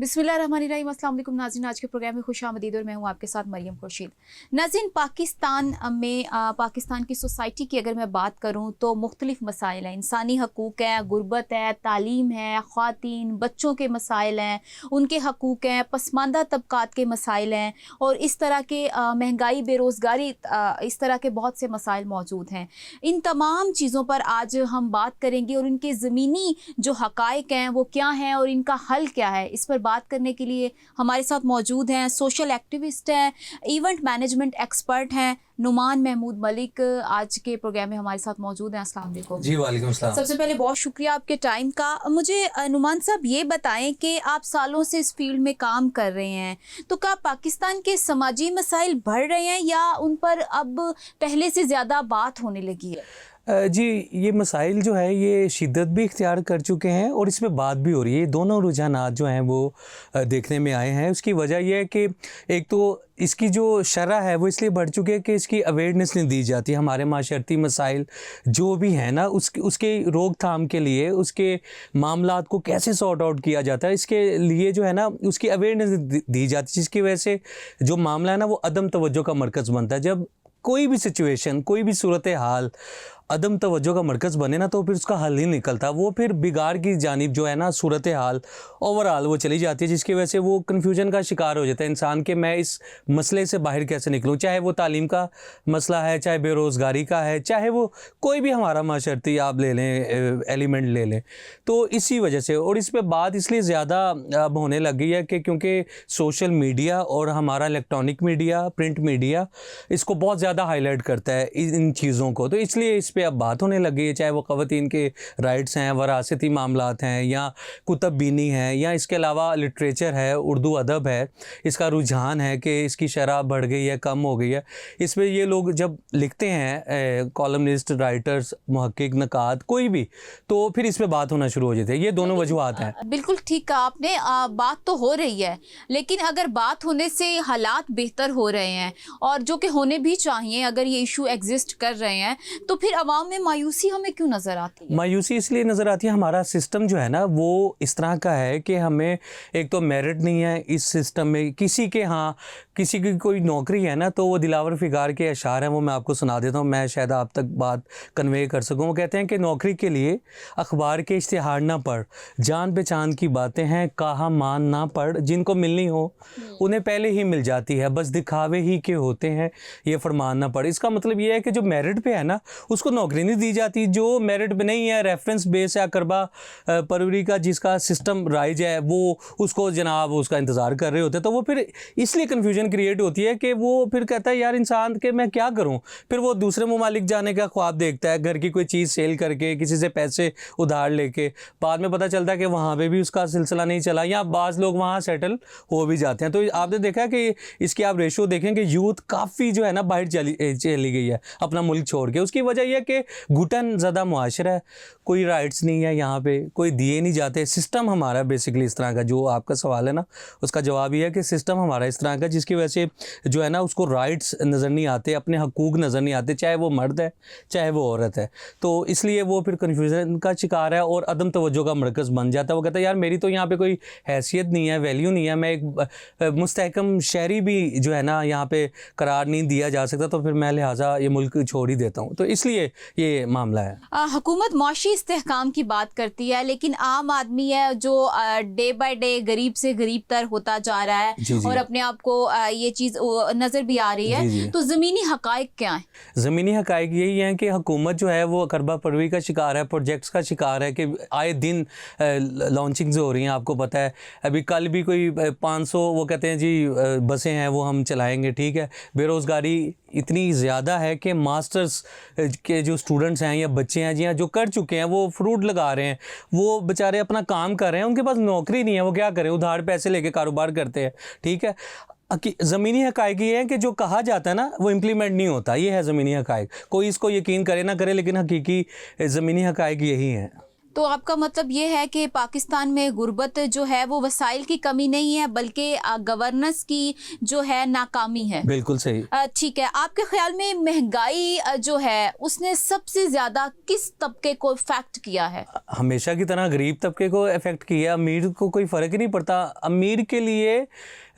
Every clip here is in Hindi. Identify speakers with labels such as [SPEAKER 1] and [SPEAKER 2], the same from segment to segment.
[SPEAKER 1] बिस्मिल्लाहिर्रहमानिर्रहीम। अस्सलाम वालेकुम नाज़रीन, आज के प्रोग्राम में खुशामदीद और मैं हूँ आपके साथ मरियम खुर्शीद। नाज़रीन, पाकिस्तान में पाकिस्तान की सोसाइटी की अगर मैं बात करूँ तो मुख्तलिफ मसाइल हैं। इंसानी हकूक़ हैं, गुर्बत है, तालीम है, ख़वातीन बच्चों के मसाइल हैं, उनके हकूक़ हैं, पसमानदा तबक़ात के मसाइल हैं और इस तरह के महंगाई, बेरोज़गारी, इस तरह के बहुत से मसाइल मौजूद हैं। इन तमाम चीज़ों पर आज हम बात करेंगे और इनके ज़मीनी जो हक़ाइक़ हैं वो क्या हैं और इनका हल क्या है। इस पर बात करने के लिए हमारे साथ मौजूद हैं सोशल एक्टिविस्ट हैं, इवेंट मैनेजमेंट एक्सपर्ट हैं नुमान महमूद मलिक, आज के प्रोग्राम में हमारे साथ मौजूद हैं। अस्सलाम वालेकुम।
[SPEAKER 2] जी वालेकुम सलाम।
[SPEAKER 1] सबसे पहले बहुत शुक्रिया आपके टाइम का। मुझे नुमान साहब ये बताएं कि आप सालों से इस फील्ड में काम कर रहे हैं, तो क्या पाकिस्तान के समाजी मसाइल बढ़ रहे हैं या उन पर अब पहले से ज़्यादा बात होने लगी है?
[SPEAKER 2] जी, ये मसाइल जो है ये शिद्दत भी इख्तियार कर चुके हैं और इसमें बात भी हो रही है। दोनों रुझानात जो हैं वो देखने में आए हैं। उसकी वजह यह है कि एक तो इसकी जो शरह है वो इसलिए बढ़ चुकी है कि इसकी अवेयरनेस नहीं दी जाती। हमारे माशरती मसाइल जो भी हैं ना, उसके रोकथाम के लिए, उसके मामलात को कैसे सॉर्ट आउट किया जाता है, इसके लिए जो है ना उसकी अवेयरनेस दी जाती है, जिसकी वजह से जो मामला है ना वो अदम तवज्जो का मरकज़ बनता है। जब कोई भी सिचुएशन, कोई भी सूरत हाल अदम तवज्जो का मरकज़ बने ना तो फिर उसका हल नहीं निकलता। वो फिर बिगाड़ की जानिब जो है ना सूरत हाल ओवरऑल वो चली जाती है, जिसकी वजह से वो कन्फ्यूजन का शिकार हो जाता है इंसान के मैं इस मसले से बाहर कैसे निकलूँ। चाहे वो तालीम का मसला है, चाहे बेरोज़गारी का है, चाहे वो कोई भी हमारा माशरती आप ले लें एलिमेंट ले लें। तो इसी वजह से और इस पर बात इसलिए ज़्यादा अब होने लगी है कि क्योंकि सोशल मीडिया और हमारा इलेक्ट्रॉनिक मीडिया, प्रिंट मीडिया इसको बहुत ज़्यादा हाईलाइट करता है इन चीज़ों को, तो इसलिए इस पे अब बात होने लगी है। चाहे वो ख़वातीन के राइट्स हैं, वरासती मामलात हैं, या कुतुब बीनी है, या इसके अलावा लिटरेचर है, उर्दू अदब है, इसका रुझान है कि इसकी शरह बढ़ गई है, कम हो गई है। इसमें ये लोग जब लिखते हैं कॉलमनिस्ट, राइटर्स, मुहक्किक, नकाद, कोई भी, तो फिर इस पर बात होना शुरू हो जाती है। ये दोनों वजूहात हैं।
[SPEAKER 1] बिल्कुल ठीक कहा आपने। बात तो हो रही है, लेकिन अगर बात होने से हालात बेहतर हो रहे हैं और जो कि होने भी चाहिए, अगर ये इशू एग्जिस्ट कर रहे हैं, तो फिर अवाम में मायूसी हमें क्यों नज़र आती है?
[SPEAKER 2] मायूसी इसलिए नज़र आती है, हमारा सिस्टम जो है ना वो इस तरह का है कि हमें एक तो मेरिट नहीं है इस सिस्टम में। किसी के यहाँ किसी की कोई नौकरी है ना तो वो दिलावर फिगार के अशार हैं, वो मैं आपको सुना देता हूँ, मैं शायद आप तक बात कन्वे कर सकूँ। वो कहते हैं कि नौकरी के लिए अखबार के इश्तिहार ना पढ़, जान पहचान की बातें हैं कहा मान ना पढ़, जिनको मिलनी हो उन्हें पहले ही मिल जाती है, बस दिखावे ही के होते हैं ये फरमान ना पढ़। इसका मतलब ये है कि जो मेरिट पे है ना उसको नौकरी नहीं दी जाती, जो मेरिट पे नहीं है, रेफरेंस बेस या करबा परवरी का जिसका सिस्टम राइज है, वो उसको जनाब उसका इंतज़ार कर रहे होते हैं। तो वो फिर इसलिए कन्फ्यूजन क्रिएट होती है कि वो फिर कहता है यार इंसान के मैं क्या करूं। फिर वो दूसरे ममालिक जाने का ख्वाब देखता है, घर की कोई चीज़ सेल करके, किसी से पैसे उधार लेके, बाद में पता चलता है कि वहाँ पे भी उसका सिलसिला नहीं चला, या बाज़ लोग वहाँ सेटल हो भी जाते हैं। तो आपने देखा कि इसकी आप रेशो देखें कि यूथ काफ़ी जो है ना बाहर चली गई है अपना मुल्क छोड़ के। उसकी वजह यह है कि घुटन ज़्यादा मुआशरा है, कोई राइट्स नहीं है यहाँ पे, कोई दिए नहीं जाते। सिस्टम हमारा बेसिकली इस तरह का, जो आपका सवाल है ना उसका जवाब ये है कि सिस्टम हमारा इस तरह का जिसकी वजह से जो है ना उसको राइट्स नज़र नहीं आते, अपने हकूक़ नज़र नहीं आते, चाहे वो मर्द है चाहे वो औरत है। तो इसलिए वो फिर कन्फ्यूज़न का शिकार है और अदम तवज्जो का मरकज़ बन जाता है। वो कहता है यार मेरी तो यहाँ पे कोई हैसियत नहीं है, वैल्यू नहीं है, मैं एक मुस्तहकम शहरी भी जो है ना यहाँ पे करार नहीं दिया जा सकता, तो फिर मैं लिहाजा ये मुल्क छोड़ ही देता हूँ। तो इसलिए ये मामला है।
[SPEAKER 1] हुकूमत माशी इस्तेहकाम की बात करती है, लेकिन आम आदमी है जो डे बाय डे गरीब से गरीब तर होता जा रहा है
[SPEAKER 2] जी।
[SPEAKER 1] और अपने आप को ये चीज़ नज़र भी आ रही है।
[SPEAKER 2] जी।
[SPEAKER 1] तो ज़मीनी हक़ाइक़ क्या है?
[SPEAKER 2] ज़मीनी हक़ाइक़ यही हैं कि हुकूमत जो है वो करबा परवी का शिकार है, प्रोजेक्ट्स का शिकार है कि आए दिन लॉन्चिंग्स हो रही हैं। आपको पता है अभी कल भी कोई 500 वो कहते हैं जी बसें हैं वो हम चलाएँगे, ठीक है। बेरोज़गारी इतनी ज़्यादा है कि मास्टर्स के जो स्टूडेंट्स हैं या बच्चे हैं जी हाँ जो कर चुके हैं वो फ्रूट लगा रहे हैं, वो बेचारे अपना काम कर रहे हैं, उनके पास नौकरी नहीं है, वो क्या करें, उधार पैसे लेके कारोबार करते हैं, ठीक है। ज़मीनी हक़ाइक़ ये है कि जो कहा जाता है ना वो इम्प्लीमेंट नहीं होता, ये है ज़मीनी हक़ाइक़। कोई इसको यकीन करे ना करे, लेकिन हकीकी ज़मीनी हक़ाइक़ यही हैं।
[SPEAKER 1] तो आपका मतलब ये है कि पाकिस्तान में गुर्बत जो है वो वसाइल की कमी नहीं है, बल्कि गवर्नेंस की जो है नाकामी है।
[SPEAKER 2] बिल्कुल सही।
[SPEAKER 1] ठीक है, आपके ख्याल में महंगाई जो है उसने सबसे ज़्यादा किस तबके को इफेक्ट किया है?
[SPEAKER 2] हमेशा की तरह गरीब तबके को इफ़ेक्ट किया, अमीर को कोई फ़र्क ही नहीं पड़ता। अमीर के लिए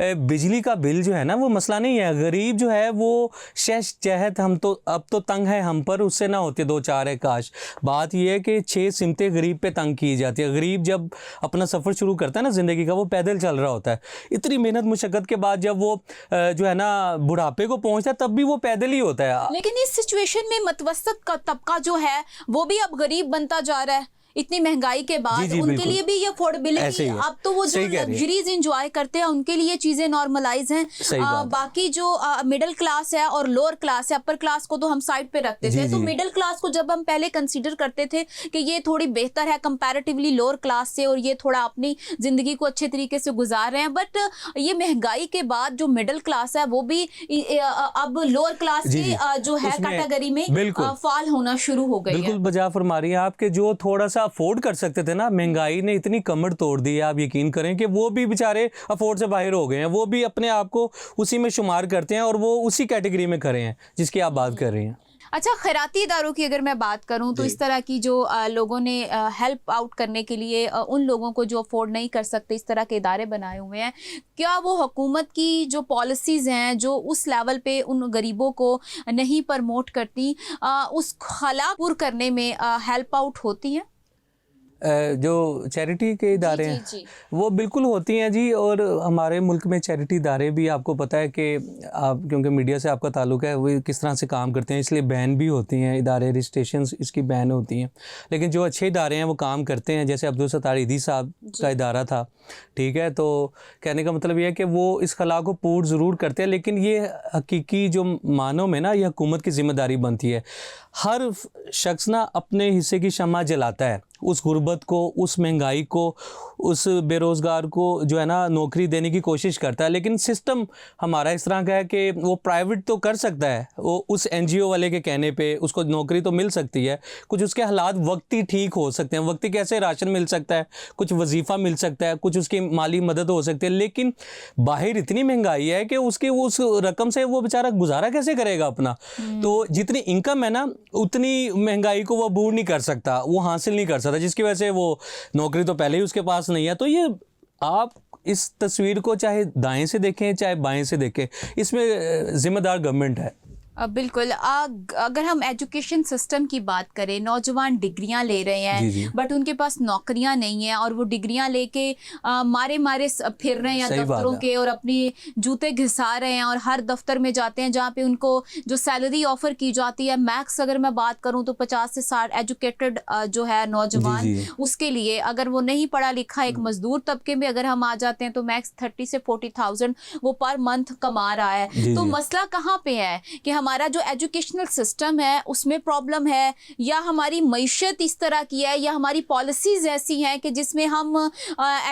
[SPEAKER 2] बिजली का बिल जो है ना वो मसला नहीं है, गरीब जो है वो शहस जहत हम तो अब तो तंग है हम पर, उससे ना होते दो चार है काश। बात ये है कि 6 सिमतें गरीब पे तंग की जाती है। गरीब जब अपना सफ़र शुरू करता है ना ज़िंदगी का, वो पैदल चल रहा होता है। इतनी मेहनत मुशक्क़त के बाद जब वो जो है ना बुढ़ापे को पहुँचता है तब भी वो पैदल ही होता है।
[SPEAKER 1] लेकिन इस सिचुएशन में मतवसत का तबका जो है वो भी अब गरीब बनता जा रहा है इतनी महंगाई के बाद।
[SPEAKER 2] जी,
[SPEAKER 1] उनके
[SPEAKER 2] बिल्कुल।
[SPEAKER 1] लिए भी ये अफोर्डेबिलिटी, अब तो वो जो
[SPEAKER 2] सही कह रही हैं।
[SPEAKER 1] लग्जरीज एंजॉय करते हैं उनके लिए चीजें नॉर्मलाइज हैं।
[SPEAKER 2] सही बात है।
[SPEAKER 1] बाकी जो मिडिल क्लास है और लोअर क्लास है, अपर क्लास को तो हम साइड पे रखते
[SPEAKER 2] जी,
[SPEAKER 1] थे, तो
[SPEAKER 2] जी।
[SPEAKER 1] मिडिल क्लास को जब हम पहले कंसीडर करते थे कि ये थोड़ी बेहतर है कंपैरेटिवली लोअर क्लास से और ये थोड़ा अपनी जिंदगी को अच्छे तरीके से गुजार रहे हैं, बट ये महंगाई के बाद जो मिडिल क्लास है वो भी अब लोअर क्लास
[SPEAKER 2] जी,
[SPEAKER 1] की
[SPEAKER 2] जी।
[SPEAKER 1] जो है
[SPEAKER 2] उसमें
[SPEAKER 1] कैटेगरी में
[SPEAKER 2] बिल्कुल।
[SPEAKER 1] फॉल होना शुरू हो गई है।
[SPEAKER 2] बिल्कुल बजा फरमा रही हैं आपके, जो थोड़ा सा अफोर्ड कर सकते थे ना, महंगाई ने इतनी कमर तोड़ दी है, आप यकीन करें कि वो भी बेचारे अफोर्ड से बाहर हो गए हैं। वो भी अपने आप को उसी में शुमार करते हैं और वो उसी कैटेगरी में खड़े हैं जिसकी आप बात कर रही हैं।
[SPEAKER 1] अच्छा, खैराती इदारों की अगर मैं बात करूं तो इस तरह की जो लोगों ने हेल्प आउट करने के लिए उन लोगों को जो अफोर्ड नहीं कर सकते इस तरह के इदारे बनाए हुए हैं, क्या वो हुकूमत की जो पॉलिसीज़ हैं जो उस लेवल पे उन गरीबों को नहीं प्रमोट करती, उस खला पूर करने में हेल्प आउट होती हैं?
[SPEAKER 2] जो चैरिटी के इदारे हैं
[SPEAKER 1] जी।
[SPEAKER 2] वो बिल्कुल होती हैं जी। और हमारे मुल्क में चैरिटी इदारे भी आपको पता है कि आप, क्योंकि मीडिया से आपका ताल्लुक है, वो किस तरह से काम करते हैं, इसलिए बैन भी होती हैं इदारे, रजिस्ट्रेशन इसकी बैन होती हैं। लेकिन जो अच्छे इदारे हैं वो काम करते हैं, जैसे अब्दुल सत्तार ईदी साहब का इदारा था, ठीक है। तो कहने का मतलब ये है कि वो इस खला को पूर्ण ज़रूर करते हैं, लेकिन ये हकीकी जो मानों में ना ये हुकूमत की ज़िम्मेदारी बनती है। हर शख्स ना अपने हिस्से की शम्मा जलाता है, उस गुर्बत को, उस महंगाई को, उस बेरोज़गार को जो है ना नौकरी देने की कोशिश करता है। लेकिन सिस्टम हमारा इस तरह का है कि वो प्राइवेट तो कर सकता है, वो उस NGO वाले के कहने पे उसको नौकरी तो मिल सकती है, कुछ उसके हालात वक्ती ठीक हो सकते हैं, वक्ती कैसे राशन मिल सकता है, कुछ वजीफ़ा मिल सकता है, कुछ उसकी माली मदद हो सकती है। लेकिन बाहर इतनी महंगाई है कि उसके उस रकम से वो बेचारा गुजारा कैसे करेगा अपना। तो जितनी इनकम है ना उतनी महंगाई को वो अबूर नहीं कर सकता, वो हासिल नहीं कर सकता, जिसकी वजह से वो नौकरी तो पहले ही उसके पास नहीं है। तो ये आप इस तस्वीर को चाहे दाएं से देखें चाहे बाएं से देखें, इसमें ज़िम्मेदार गवर्नमेंट है।
[SPEAKER 1] बिल्कुल। अगर हम एजुकेशन सिस्टम की बात करें, नौजवान डिग्रियां ले रहे हैं,
[SPEAKER 2] जी।
[SPEAKER 1] बट उनके पास नौकरियां नहीं हैं और वो डिग्रियां लेके मारे फिर रहे हैं दफ्तरों के और अपनी जूते घिसा रहे हैं और हर दफ्तर में जाते हैं जहां पे उनको जो सैलरी ऑफर की जाती है, मैक्स अगर मैं बात करूं तो 50 से 60 एजुकेटेड जो है नौजवान,
[SPEAKER 2] जी।
[SPEAKER 1] उसके लिए अगर वो नहीं पढ़ा लिखा एक मजदूर तबके में अगर हम आ जाते हैं तो मैक्स 30 से 40,000 वो पर मंथ कमा रहा है। तो मसला कहाँ पे है कि हमारा जो एजुकेशनल सिस्टम है उसमें प्रॉब्लम है, या हमारी मईशत इस तरह की है, या हमारी पॉलिसीज़ ऐसी हैं कि जिसमें हम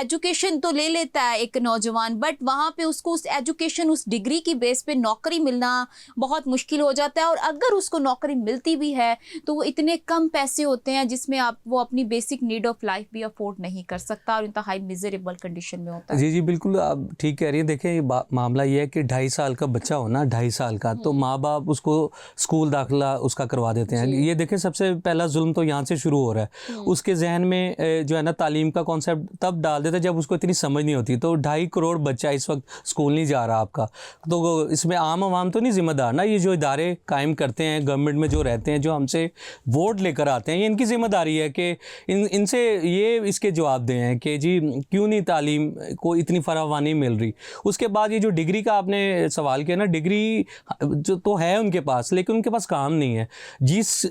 [SPEAKER 1] एजुकेशन तो ले लेता है एक नौजवान, बट वहाँ पे उसको उस एजुकेशन, उस डिग्री की बेस पे नौकरी मिलना बहुत मुश्किल हो जाता है। और अगर उसको नौकरी मिलती भी है तो वो इतने कम पैसे होते हैं जिसमें वो अपनी बेसिक नीड ऑफ लाइफ भी अफोर्ड नहीं कर सकता और इंतहाई मिजरेबल कंडीशन में होता है।
[SPEAKER 2] जी बिल्कुल, आप ठीक कह रही हैं। देखिए मामला ये है कि 2.5 साल का बच्चा हो ना, 2.5 साल का, तो माँ बाप उसको स्कूल दाखिला उसका करवा देते हैं। ये देखें सबसे पहला जुल्म तो यहाँ से शुरू हो रहा है। उसके जहन में जो है ना तालीम का कॉन्सेप्ट तब डाल देते हैं जब उसको इतनी समझ नहीं होती। तो 2.5 करोड़ बच्चा इस वक्त स्कूल नहीं जा रहा आपका, तो इसमें आम आवाम तो नहीं जिम्मेदार ना। ये जो इदारे कायम करते हैं गवर्नमेंट में जो रहते हैं, जो हमसे वोट लेकर आते हैं, ये इनकी जिम्मेदारी है कि इनसे ये इसके जवाब दें हैं कि जी क्यों नहीं तालीम को इतनी फरावानी मिल रही। उसके बाद ये जो डिग्री का आपने सवाल किया ना, डिग्री जो तो है उनके पास, लेकिन उनके पास काम नहीं है। जिस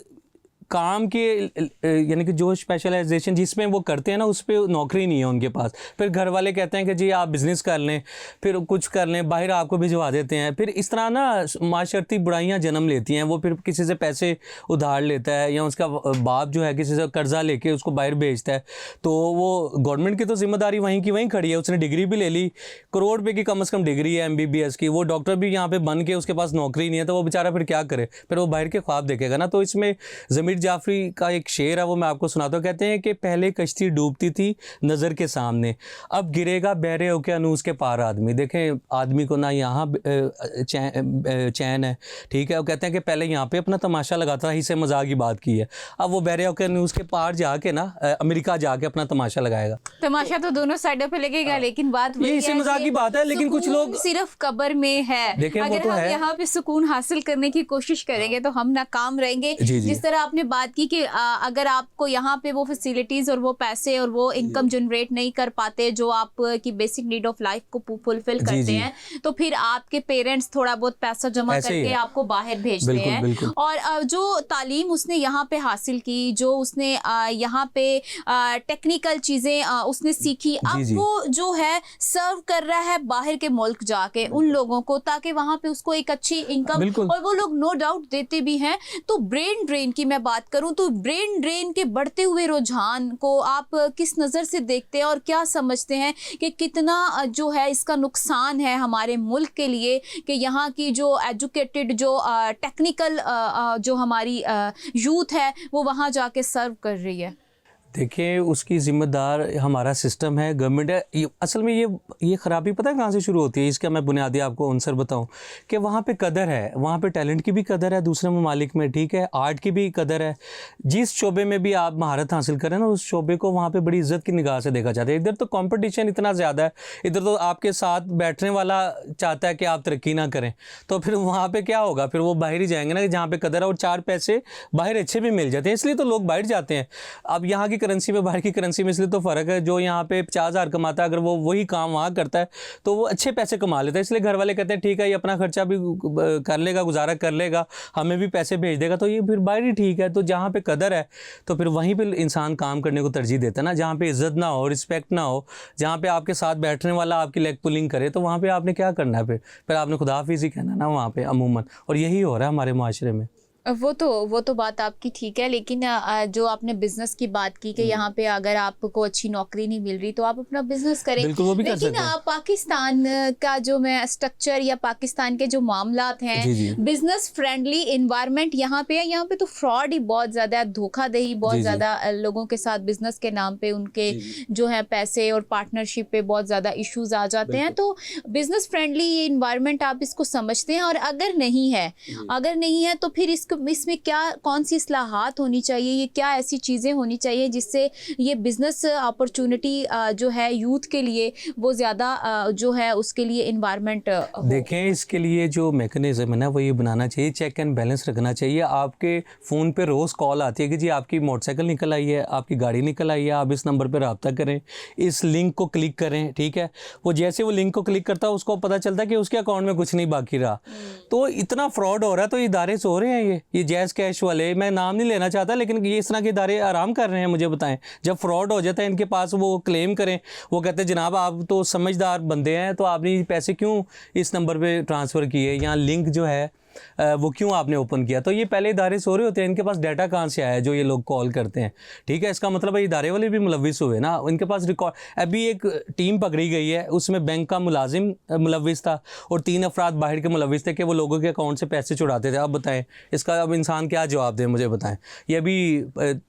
[SPEAKER 2] काम के यानी कि जो स्पेशलाइजेशन जिसमें वो करते हैं ना, उस पर नौकरी नहीं है उनके पास। फिर घर वाले कहते हैं कि जी आप बिज़नेस कर लें, फिर कुछ कर लें, बाहर आपको भिजवा देते हैं। फिर इस तरह ना माशरती बुराइयां जन्म लेती हैं। वो फिर किसी से पैसे उधार लेता है या उसका बाप जो है किसी से कर्जा लेके उसको बाहर भेजता है। तो वो गवर्नमेंट की तो जिम्मेदारी वहीं की वहीं खड़ी है। उसने डिग्री भी ले ली, करोड़ रुपये की कम से कम डिग्री है MBBS की, वो डॉक्टर भी यहाँ पर बन के उसके पास नौकरी नहीं है, तो वो बेचारा फिर क्या करे, फिर वो बाहर के ख्वाब देखेगा ना। तो इसमें जाफरी का एक शेर है, वो मैं आपको सुनाता हूँ। कहते हैं कि पहले कश्ती डूबती थी नज़र के सामने, अब गिरेगा बहरे ओकेानूस के पार आदमी। देखें, आदमी को ना यहाँ चैन है, ठीक है। वो कहते हैं कि पहले यहाँ पे अपना तमाशा लगाता था, इसे मजाक की बात की है, अब वो बहरे ओकेानूस के पार जाके ना अमेरिका जाके अपना तमाशा लगाएगा।
[SPEAKER 1] तमाशा तो दोनों साइडों पे लगेगा, लेकिन बात
[SPEAKER 2] ये इसे मजाक की बात है, लेकिन कुछ लोग
[SPEAKER 1] सिर्फ कब्र में है।
[SPEAKER 2] देखें,
[SPEAKER 1] अगर हम यहाँ पे सुकून हासिल करने की कोशिश करेंगे तो हम नाकाम रहेंगे। जिस तरह आपने बात की कि अगर आपको यहाँ पे वो फैसिलिटीज और वो पैसे और वो इनकम जनरेट नहीं कर पाते जो आप की बेसिक नीड ऑफ लाइफ को फुलफिल करते हैं, तो फिर आपके पेरेंट्स थोड़ा बहुत पैसा जमा करके आपको बाहर भेजते हैं। और जो तालीम उसने यहाँ पे हासिल की, जो उसने यहाँ पे टेक्निकल चीजें उसने सीखी, अब वो जो है सर्व कर रहा है बाहर के मुल्क जाके उन लोगों को, ताकि वहां पे उसको एक अच्छी इनकम, और वो लोग नो डाउट देते भी हैं। तो ब्रेन ड्रेन की मैं बात करूं तो ब्रेन ड्रेन के बढ़ते हुए रुझान को आप किस नज़र से देखते हैं और क्या समझते हैं कि कितना जो है इसका नुकसान है हमारे मुल्क के लिए कि यहाँ की जो एजुकेटेड जो टेक्निकल जो हमारी यूथ है वो वहाँ जाके सर्व कर रही है।
[SPEAKER 2] देखिए, उसकी ज़िम्मेदार हमारा सिस्टम है, गवर्नमेंट है। असल में ये ख़राबी पता है कहाँ से शुरू होती है? इसका मैं बुनियादी आपको आंसर बताऊं कि वहाँ पे कदर है, वहाँ पे टैलेंट की भी कदर है दूसरे ममालिक में, ठीक है, आर्ट की भी कदर है। जिस शोबे में भी आप महारत हासिल करें ना, उस शोबे को वहाँ पर बड़ी इज्जत की निगाह से देखा जाता है। इधर तो कॉम्पिटिशन इतना ज़्यादा है, इधर तो आपके साथ बैठने वाला चाहता है कि आप तरक्की ना करें, तो फिर वहाँ पर क्या होगा? फिर वो बाहर ही जाएंगे ना, जहाँ पर कदर है, और 4 पैसे बाहर अच्छे भी मिल जाते हैं, इसलिए तो लोग बाहर जाते हैं। अब यहाँ की करेंसी में बाहर की करेंसी में इसलिए तो फ़र्क है, जो यहाँ पे 50,000 कमाता है, अगर वो वही काम वहाँ करता है तो वो अच्छे पैसे कमा लेता है। इसलिए घर वाले कहते हैं ठीक है, ये अपना खर्चा भी कर लेगा, गुजारा कर लेगा, हमें भी पैसे भेज देगा, तो ये फिर बाहर ही ठीक है। तो जहाँ पे कदर है तो फिर वहीं पे इंसान काम करने को तरजीह देता है ना। जहाँ पे इज़्ज़त ना हो, रिस्पेक्ट ना हो, जहाँ पे आपके साथ बैठने वाला आपकी लेग पुलिंग करे, तो वहाँ पर आपने क्या करना है? फिर आपने खुदा हाफिज़ ही कहना ना वहाँ पर अमूमन, और यही हो रहा है हमारे माशरे में।
[SPEAKER 1] वो तो बात आपकी ठीक है, लेकिन जो आपने बिजनेस की बात की कि यहाँ पे अगर आपको अच्छी नौकरी नहीं मिल रही तो आप अपना बिजनेस करें, लेकिन पाकिस्तान का जो मैं स्ट्रक्चर या पाकिस्तान के जो मामलात हैं, बिजनेस फ्रेंडली इन्वायरमेंट यहाँ पे है। यहाँ पे तो फ्रॉड ही बहुत ज़्यादा है, धोखाधड़ी बहुत ज़्यादा, लोगों के साथ बिजनेस के नाम पे उनके जो है पैसे और पार्टनरशिप पे बहुत ज़्यादा इशूज़ आ जाते हैं। तो बिजनेस फ्रेंडली ये इन्वायरमेंट आप इसको समझते हैं? और अगर नहीं है तो फिर इसमें क्या, कौन सी इस्लाहात होनी चाहिए, ये क्या ऐसी चीज़ें होनी चाहिए जिससे ये बिज़नेस अपॉर्चुनिटी जो है यूथ के लिए वो ज़्यादा जो है उसके लिए इन्वायरमेंट
[SPEAKER 2] देखें, इसके लिए जो मैकेनिज़्म है ना वो ये बनाना चाहिए, चेक एंड बैलेंस रखना चाहिए। आपके फ़ोन पे रोज़ कॉल आती है कि जी आपकी मोटरसाइकिल निकल आई है, आपकी गाड़ी निकल आई है, आप इस नंबर पर रब्ता करें, इस लिंक को क्लिक करें, ठीक है। वो जैसे वो लिंक को क्लिक करता है उसको पता चलता है कि उसके अकाउंट में कुछ नहीं बाकी रहा। तो इतना फ्रॉड हो रहा है, तो इदारे सो रहे हैं। ये जैज़ कैश वाले, मैं नाम नहीं लेना चाहता, लेकिन ये इस तरह के इदारे आराम कर रहे हैं। मुझे बताएं, जब फ्रॉड हो जाता है इनके पास, वो क्लेम करें, वो कहते हैं जनाब आप तो समझदार बंदे हैं, तो आपने पैसे क्यों इस नंबर पे ट्रांसफ़र किए, या लिंक जो है वो क्यों आपने ओपन किया? तो ये पहले इदारे सो रहे होते हैं, इनके पास डाटा कहाँ से आया है जो ये लोग कॉल करते हैं, ठीक है। इसका मतलब है इदारे वाले भी मुलविस हुए ना, इनके पास रिकॉर्ड। अभी एक टीम पकड़ी गई है, उसमें बैंक का मुलाजिम मुलविस था और 3 अफराद बाहर के मुलविस थे कि वो लोगों के अकाउंट से पैसे चुराते थे। अब बताएं, इसका अब इंसान क्या जवाब दे, मुझे बताएं। ये अभी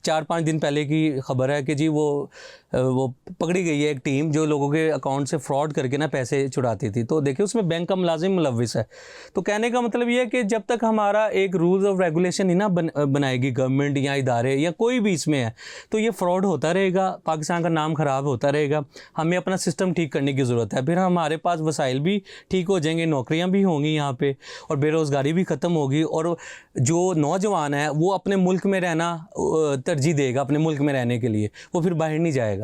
[SPEAKER 2] 4-5 दिन पहले की खबर है कि जी वो पकड़ी गई है एक टीम जो लोगों के अकाउंट से फ्रॉड करके ना पैसे चुराती थी। तो देखिए, उसमें बैंक का मुलाजिम मुलविस है। तो कहने का मतलब ये है कि जब तक हमारा एक रूल्स ऑफ रेगुलेशन ही ना बनाएगी गवर्नमेंट या इदारे या कोई भी इसमें है, तो ये फ्रॉड होता रहेगा, पाकिस्तान का नाम ख़राब होता रहेगा। हमें अपना सिस्टम ठीक करने की ज़रूरत है, फिर हमारे पास वसाइल भी ठीक हो जाएंगे, नौकरियां भी होंगी यहाँ पे, और बेरोज़गारी भी ख़त्म होगी, और जो नौजवान है वो अपने मुल्क में रहना तरजीह देगा, अपने मुल्क में रहने के लिए, वो फिर बाहर नहीं जाएगा।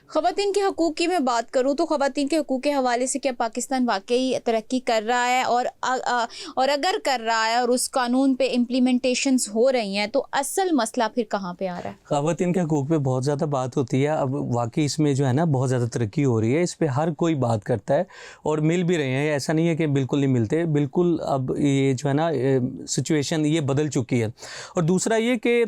[SPEAKER 1] ख़वातीन के हकूक़ की मैं बात करूँ तो ख़वातीन के हकूक़ के हवाले से क्या पाकिस्तान वाकई तरक्की कर रहा है? और अगर कर रहा है और उस कानून पे इम्प्लीमेंटेशंस हो रही हैं, तो असल मसला फिर कहाँ पे आ रहा है?
[SPEAKER 2] ख़वातीन के हकूक़ पे बहुत ज़्यादा बात होती है। अब वाकई इसमें जो है ना बहुत ज़्यादा तरक्की हो रही है, इस पर हर कोई बात करता है और मिल भी रहे हैं। ऐसा नहीं है कि बिल्कुल नहीं मिलते, बिल्कुल अब ये जो है ना सिचुएशन ये बदल चुकी है। और दूसरा ये कि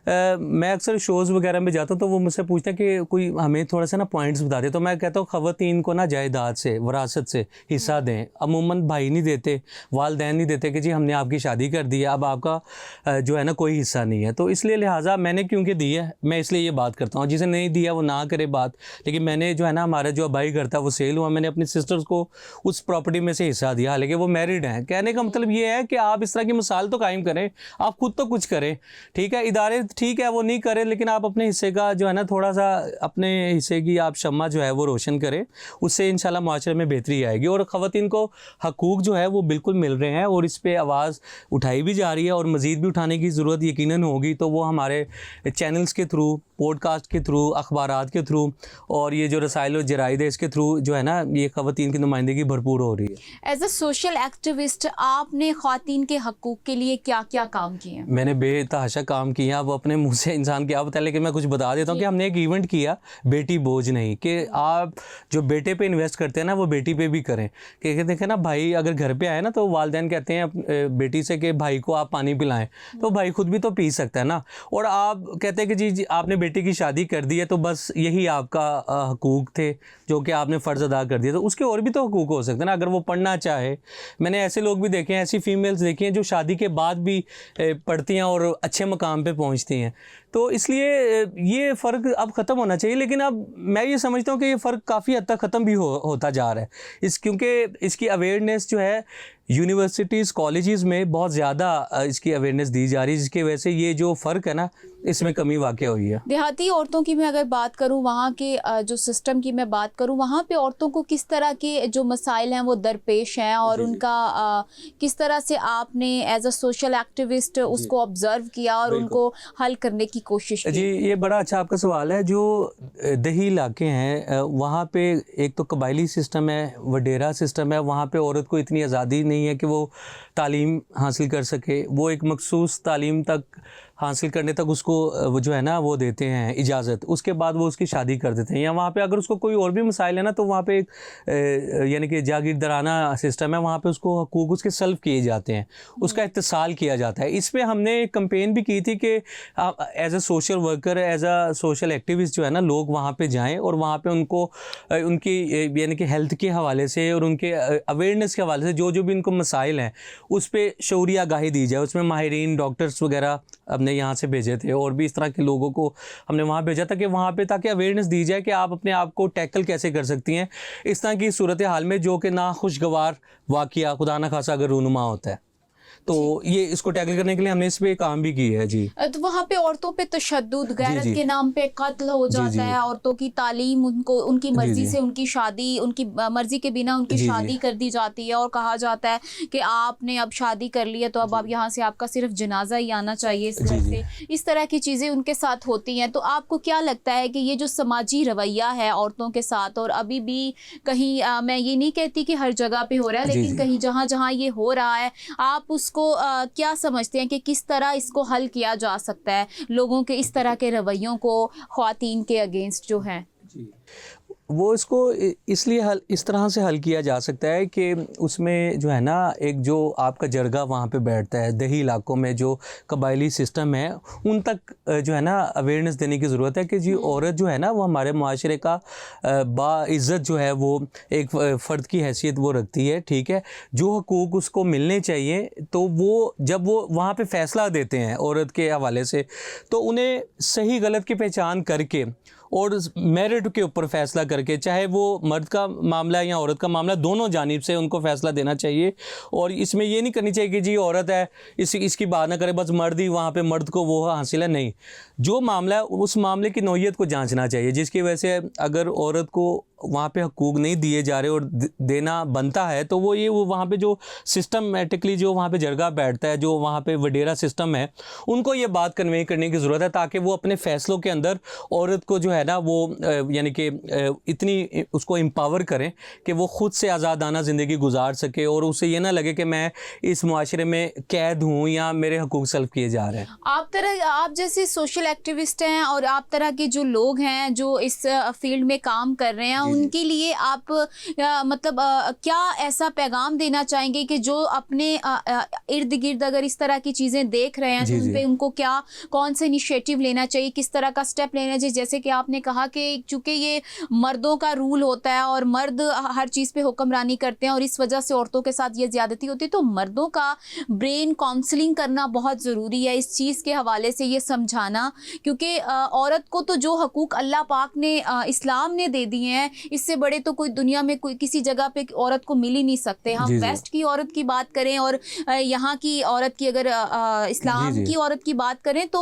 [SPEAKER 2] मैं अक्सर शोज़ वगैरह में जाता हूँ तो वो मुझसे पूछते हैं कि कोई हमें थोड़ा सा ना पॉइंट्स बता दे, तो मैं कहता हूँ ख़वातीन को ना जायदाद से, विरासत से हिस्सा दें। अमूमन भाई नहीं देते, वालिदैन नहीं देते कि जी हमने आपकी शादी कर दी है, अब आपका जो है ना कोई हिस्सा नहीं है। तो इसलिए लिहाजा मैंने क्योंकि दी है, मैं इसलिए ये बात करता हूँ। जिसे नहीं दिया वो ना करे बात, लेकिन मैंने जो है ना, हमारा जो अबाई घर था वो सेल हुआ, मैंने अपनी सिस्टर्स को उस प्रॉपर्टी में से हिस्सा दिया, हालांकि वो मैरिड हैं। कहने का मतलब ये है कि आप इस तरह की मिसाल तो कायम करें, आप खुद तो कुछ करें, ठीक है। इदारे ठीक है वो नहीं करें, लेकिन आप अपने हिस्से का जो है ना, थोड़ा सा अपने हिस्से की आप शम्मा जो है वो रोशन करें, उससे इंशाल्लाह माशरे में बेहतरी आएगी। और ख़वातीन को हकूक़ जो है वो बिल्कुल मिल रहे हैं और इस पर आवाज़ उठाई भी जा रही है और मज़ीद भी उठाने की ज़रूरत यकीनन होगी। तो वो हमारे चैनल्स के थ्रू, पॉडकास्ट के थ्रू, अखबारात के थ्रू और ये जो रसाइल और जराइद है इसके थ्रू जो है ना, ये ख़वातीन की नुमाइंदगी भरपूर हो रही है।
[SPEAKER 1] एज अ सोशल एक्टिविस्ट आपने ख़वातीन के हकूक़ के लिए क्या क्या काम किए हैं?
[SPEAKER 2] मैंने बेतहाशा काम किया। अब अपने मुंह से इंसान क्या बताए, लेकिन मैं कुछ बता देता हूँ कि हमने एक इवेंट किया, बेटी बोझ नहीं, कि आप जो बेटे पे इन्वेस्ट करते हैं ना वो बेटी पे भी करें। कि देखें ना, भाई अगर घर पे आए ना तो वालिदैन कहते हैं बेटी से कि भाई को आप पानी पिलाएं, तो भाई खुद भी तो पी सकता है ना। और आप कहते हैं कि जी आपने बेटी की शादी कर दी है तो बस यही आपका हकूक़ थे जो कि आपने फ़र्ज़ अदा कर दिया, तो उसके और भी तो हकूक़ हो सकते हैं ना, अगर वो पढ़ना चाहे। मैंने ऐसे लोग भी देखे हैं, ऐसी फीमेल्स देखी हैं जो शादी के बाद भी पढ़ती हैं और अच्छे मकाम पे पहुंचती हैं। तो इसलिए ये फ़र्क अब ख़त्म होना चाहिए, लेकिन अब मैं ये समझता हूँ कि ये फ़र्क काफ़ी हद तक ख़त्म भी होता जा रहा है। क्योंकि इसकी अवेयरनेस जो है यूनिवर्सिटीज़, कॉलेजेस में बहुत ज़्यादा इसकी अवेयरनेस दी जा रही है, जिसकी वजह से ये जो फ़र्क है ना, इसमें कमी वाक़ई हुई है।
[SPEAKER 1] देहाती औरतों की मैं अगर बात करूं, वहाँ के जो सिस्टम की मैं बात करूं, वहाँ पे औरतों को किस तरह के जो मसाइल हैं वो दरपेश हैं और उनका किस तरह से आपने एज अ सोशल एक्टिविस्ट उसको ऑब्ज़र्व किया और उनको हल करने की कोशिश की?
[SPEAKER 2] जी, ये बड़ा अच्छा आपका सवाल है। जो दही इलाके हैं वहाँ पे एक तो कबायली सिस्टम है, वडेरा सिस्टम है, वहाँ पे औरत को इतनी आज़ादी नहीं है कि वो तालीम हासिल कर सके। वो एक मखसूस तालीम तक हासिल करने तक उसको वो जो है ना वो देते हैं इजाज़त, उसके बाद वो उसकी शादी कर देते हैं। या वहाँ पे अगर उसको कोई और भी मसाइल है ना, तो वहाँ पे एक यानी कि जागीरदाराना सिस्टम है, वहाँ पे उसको हकूक़ उसके सल्व किए जाते हैं, उसका इत्तिसाल किया जाता है। इस पर हमने एक कैंपेन भी की थी कि as a social worker, as a social activist जो है ना, लोग वहाँ पे जाएँ और वहाँ पे उनको उनकी यानी कि हेल्थ के हवाले से और उनके अवेयरनेस के हवाले से जो जो भी उनको मसाइल हैं उस पर शऊरी आगाही दी जाए। उसमें माहिरीन, डॉक्टर्स वगैरह हमने यहाँ से भेजे थे और भी इस तरह के लोगों को हमने वहाँ भेजा था कि वहाँ पे ताकि अवेयरनेस दी जाए कि आप अपने आप को टैकल कैसे कर सकती हैं इस तरह की सूरत हाल में, जो कि ना खुशगवार वाक़या खुदा न खासा अगर रूनुमा होता है। तो ये इसको टैकल करने के लिए हमने इस पे काम भी की है। जी,
[SPEAKER 1] तो वहाँ पे औरतों पे तशद्दुद, गैरत के नाम पे कत्ल हो जाता है, औरतों की तालीम, उनको उनकी मर्जी से उनकी शादी, उनकी मर्जी के बिना उनकी शादी कर दी जाती है और कहा जाता है कि आपने अब शादी कर ली है तो अब आप यहाँ से आपका सिर्फ जनाजा ही आना चाहिए। इस तरह की चीज़ें उनके साथ होती हैं। तो आपको क्या लगता है कि ये जो समाजी रवैया है औरतों के साथ, और अभी भी कहीं मैं ये नहीं कहती कि हर जगह पे हो रहा है, लेकिन कहीं जहाँ जहाँ ये हो रहा है, आप उसको क्या समझते हैं कि किस तरह इसको हल किया जा सकता है, लोगों के इस तरह के रवैयों को ख्वातीन के अगेंस्ट जो हैं?
[SPEAKER 2] वो इसको इसलिए हल इस तरह से हल किया जा सकता है कि उसमें जो है ना, एक जो आपका जरगा वहाँ पे बैठता है दही इलाकों में, जो कबायली सिस्टम है, उन तक जो है ना अवेयरनेस देने की ज़रूरत है कि जी औरत जो है ना वो हमारे माशरे का बाइज़्ज़त जो है वो एक फ़र्द की हैसियत वो रखती है, ठीक है। जो हकूक़ उसको मिलने चाहिए, तो वो जब वो वहाँ पे फ़ैसला देते हैं औरत के हवाले से, तो उन्हें सही गलत की पहचान करके और मेरिट के ऊपर फ़ैसला करके, चाहे वो मर्द का मामला या औरत का मामला, दोनों जानिब से उनको फ़ैसला देना चाहिए। और इसमें ये नहीं करनी चाहिए कि जी औरत है इसकी बात ना करे, बस मर्द ही वहाँ पे मर्द को वो हासिल है। नहीं, जो मामला है उस मामले की नौइयत को जांचना चाहिए, जिसकी वजह से अगर औरत को वहाँ पे हकूक़ नहीं दिए जा रहे और देना बनता है, तो वो वहाँ पे जो सिस्टमेटिकली जो वहाँ पे जरगा बैठता है, जो वहाँ पे वडेरा सिस्टम है, उनको ये बात कन्वे करने की ज़रूरत है, ताकि वो अपने फ़ैसलों के अंदर औरत को जो है ना वो यानी कि इतनी उसको एम्पावर करें कि वो ख़ुद से आज़ादाना ज़िंदगी गुजार सके और उसे ये ना लगे कि मैं इस मुआशरे में कैद हूँ या मेरे हकूक़ सल्ब किए जा रहे हैं।
[SPEAKER 1] आप जैसे सोशल एक्टिविस्ट हैं और आप तरह के जो लोग हैं जो इस फील्ड में काम कर रहे हैं, उनके लिए आप मतलब क्या ऐसा पैगाम देना चाहेंगे कि जो अपने इर्द गिर्द अगर इस तरह की चीज़ें देख रहे हैं तो उन पे उनको क्या, कौन से इनिशिएटिव लेना चाहिए, किस तरह का स्टेप लेना चाहिए? जैसे कि आपने कहा कि चूंकि ये मर्दों का रूल होता है और मर्द हर चीज़ पे हुक्मरानी करते हैं और इस वजह से औरतों के साथ ये ज़्यादती होती है, तो मर्दों का ब्रेन काउंसलिंग करना बहुत ज़रूरी है इस चीज़ के हवाले से, ये समझाना, क्योंकि औरत को तो जो हकूक़ अल्लाह पाक ने इस्लाम ने दे दिए हैं, इससे बड़े तो कोई दुनिया में कोई किसी जगह पे औरत को मिल ही नहीं सकते। हम वेस्ट की औरत की बात करें और यहाँ की औरत की अगर इस्लाम की औरत की बात करें तो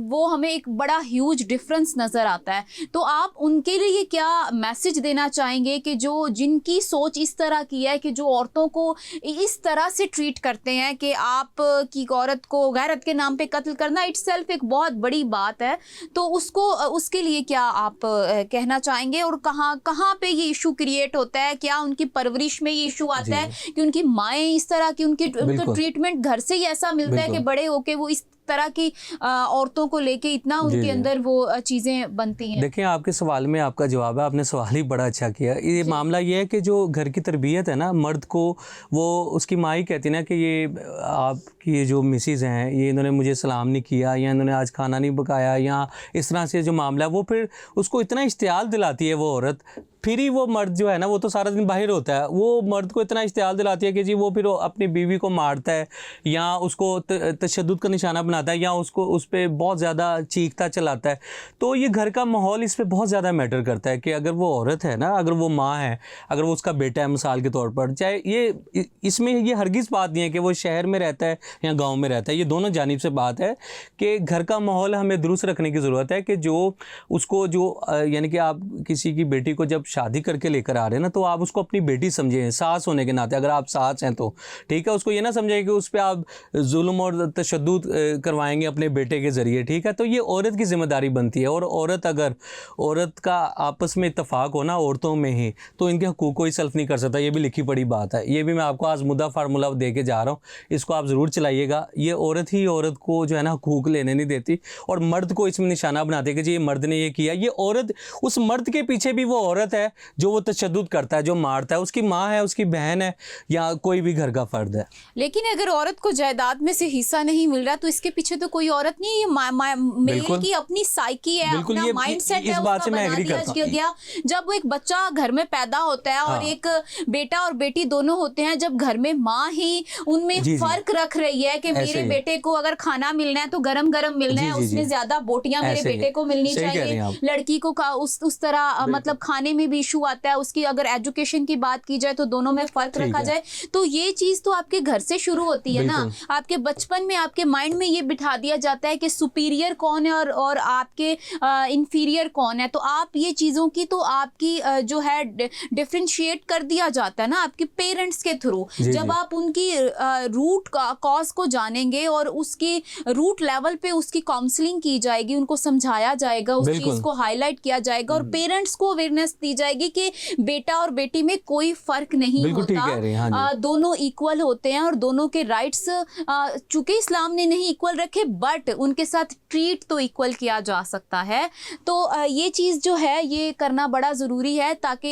[SPEAKER 1] वो हमें एक बड़ा ह्यूज डिफरेंस नज़र आता है। तो आप उनके लिए क्या मैसेज देना चाहेंगे कि जो जिनकी सोच इस तरह की है कि जो औरतों को इस तरह से ट्रीट करते हैं कि आप की औरत को गैरत के नाम पे कत्ल करना इटसेल्फ एक बहुत बड़ी बात है, तो उसको उसके लिए क्या आप कहना चाहेंगे? और कहाँ कहाँ पे ये इशू क्रिएट होता है? क्या उनकी परवरिश में ये इशू आता है कि उनकी माएँ इस तरह की, उनका ट्रीटमेंट घर से ही ऐसा मिलता है कि बड़े होके वो इस तरह की औरतों को लेके इतना उनके अंदर वो चीज़ें बनती हैं?
[SPEAKER 2] देखिए, आपके सवाल में आपका जवाब है, आपने सवाल ही बड़ा अच्छा किया। ये मामला ये है कि जो घर की तरबियत है ना, मर्द को वो उसकी माँ ही कहती है ना कि ये आपकी ये जो मिसेज़ हैं, ये इन्होंने मुझे सलाम नहीं किया या इन्होंने आज खाना नहीं पकाया या इस तरह से जो मामला है, वो फिर उसको इतना इश्तियाल दिलाती है वो औरत। फिर ही वो मर्द जो है ना, वो तो सारा दिन बाहर होता है, वो मर्द को इतना इश्तियाल दिलाती है कि जी वो फिर अपनी बीवी को मारता है या उसको तशद्दुद का निशाना बनाता है या उसको उस पर बहुत ज़्यादा चीखता चलाता है। तो ये घर का माहौल इस पर बहुत ज़्यादा मैटर करता है कि अगर वो औरत है ना, अगर वो माँ है, अगर वो उसका बेटा है मिसाल के तौर पर, चाहे ये इसमें ये हरगिज़ बात नहीं है कि वो शहर में रहता है या गाँव में रहता है, ये दोनों जानिब से बात है कि घर का माहौल हमें दुरुस्त रखने की ज़रूरत है कि जो उसको जो यानी कि आप किसी की बेटी को जब शादी करके लेकर आ रहे हैं ना, तो आप उसको अपनी बेटी समझें, सास होने के नाते। अगर आप सास हैं तो ठीक है, उसको ये ना समझें कि उस पर आप जुल्म और तशद्दुद करवाएंगे अपने बेटे के ज़रिए, ठीक है। तो ये औरत की जिम्मेदारी बनती है, और औरत का आपस में इत्तफाक हो ना औरतों में ही, तो इनके हकूक़ कोई सल्फ नहीं कर सकता। ये भी लिखी पड़ी बात है, ये भी मैं आपको आज मुद्दा फार्मूला दे के जा रहा हूँ, इसको आप ज़रूर चलाइएगा। ये औरत ही औरत को जो है ना हकूक़ लेने नहीं देती और मर्द को इसमें निशाना बनाती है कि जी ये मर्द ने ये किया। ये औरत, उस मर्द के पीछे भी वो औरत है जो वो तशद्दुद करता है, जो मारता है, उसकी माँ है, उसकी बहन है या कोई भी घर का फर्द है।
[SPEAKER 1] लेकिन अगर औरत को जायदाद में से हिस्सा नहीं मिल रहा तो इसके पीछे तो कोई औरत नहीं है, मेल की अपनी साइकी है, अपना माइंडसेट है,
[SPEAKER 2] इस बात से मैं एग्री करता
[SPEAKER 1] हूँ। जब वो एक बच्चा घर में पैदा होता है और एक बेटा और बेटी दोनों होते हैं, जब घर में माँ ही उनमें फर्क रख रही है कि मेरे बेटे को अगर खाना मिलना है तो गरम गरम मिलना है, उसमें ज्यादा बोटियां मेरे बेटे को मिलनी चाहिए, लड़की को उस तरह मतलब खाने में भी इशू आता है। उसकी अगर एजुकेशन की बात की जाए तो दोनों में फर्क रखा जाए, तो ये चीज तो आपके घर से शुरू होती है ना। आपके बचपन में आपके माइंड में ये बिठा दिया जाता है कि सुपीरियर कौन है और आपके इंफीरियर कौन है। तो आप ये चीज़ों की तो आपकी जो है डिफरेंशिएट कर दिया जाता है ना आपके पेरेंट्स के थ्रू। जब आप उनकी रूट कॉज को जानेंगे और उसकी रूट लेवल पे उसकी काउंसलिंग की जाएगी, उनको समझाया जाएगा, उस चीज़ को हाईलाइट किया जाएगा और पेरेंट्स को अवेयरनेस दी जाएगी कि बेटा और बेटी में कोई फर्क नहीं होता, दोनों इक्वल होते हैं और दोनों के राइट्स चूंकि इस्लाम ने नहीं इक्वल रखे बट उनके साथ ट्रीट तो इक्वल किया जा सकता है। तो ये चीज़ जो है ये करना बड़ा ज़रूरी है ताकि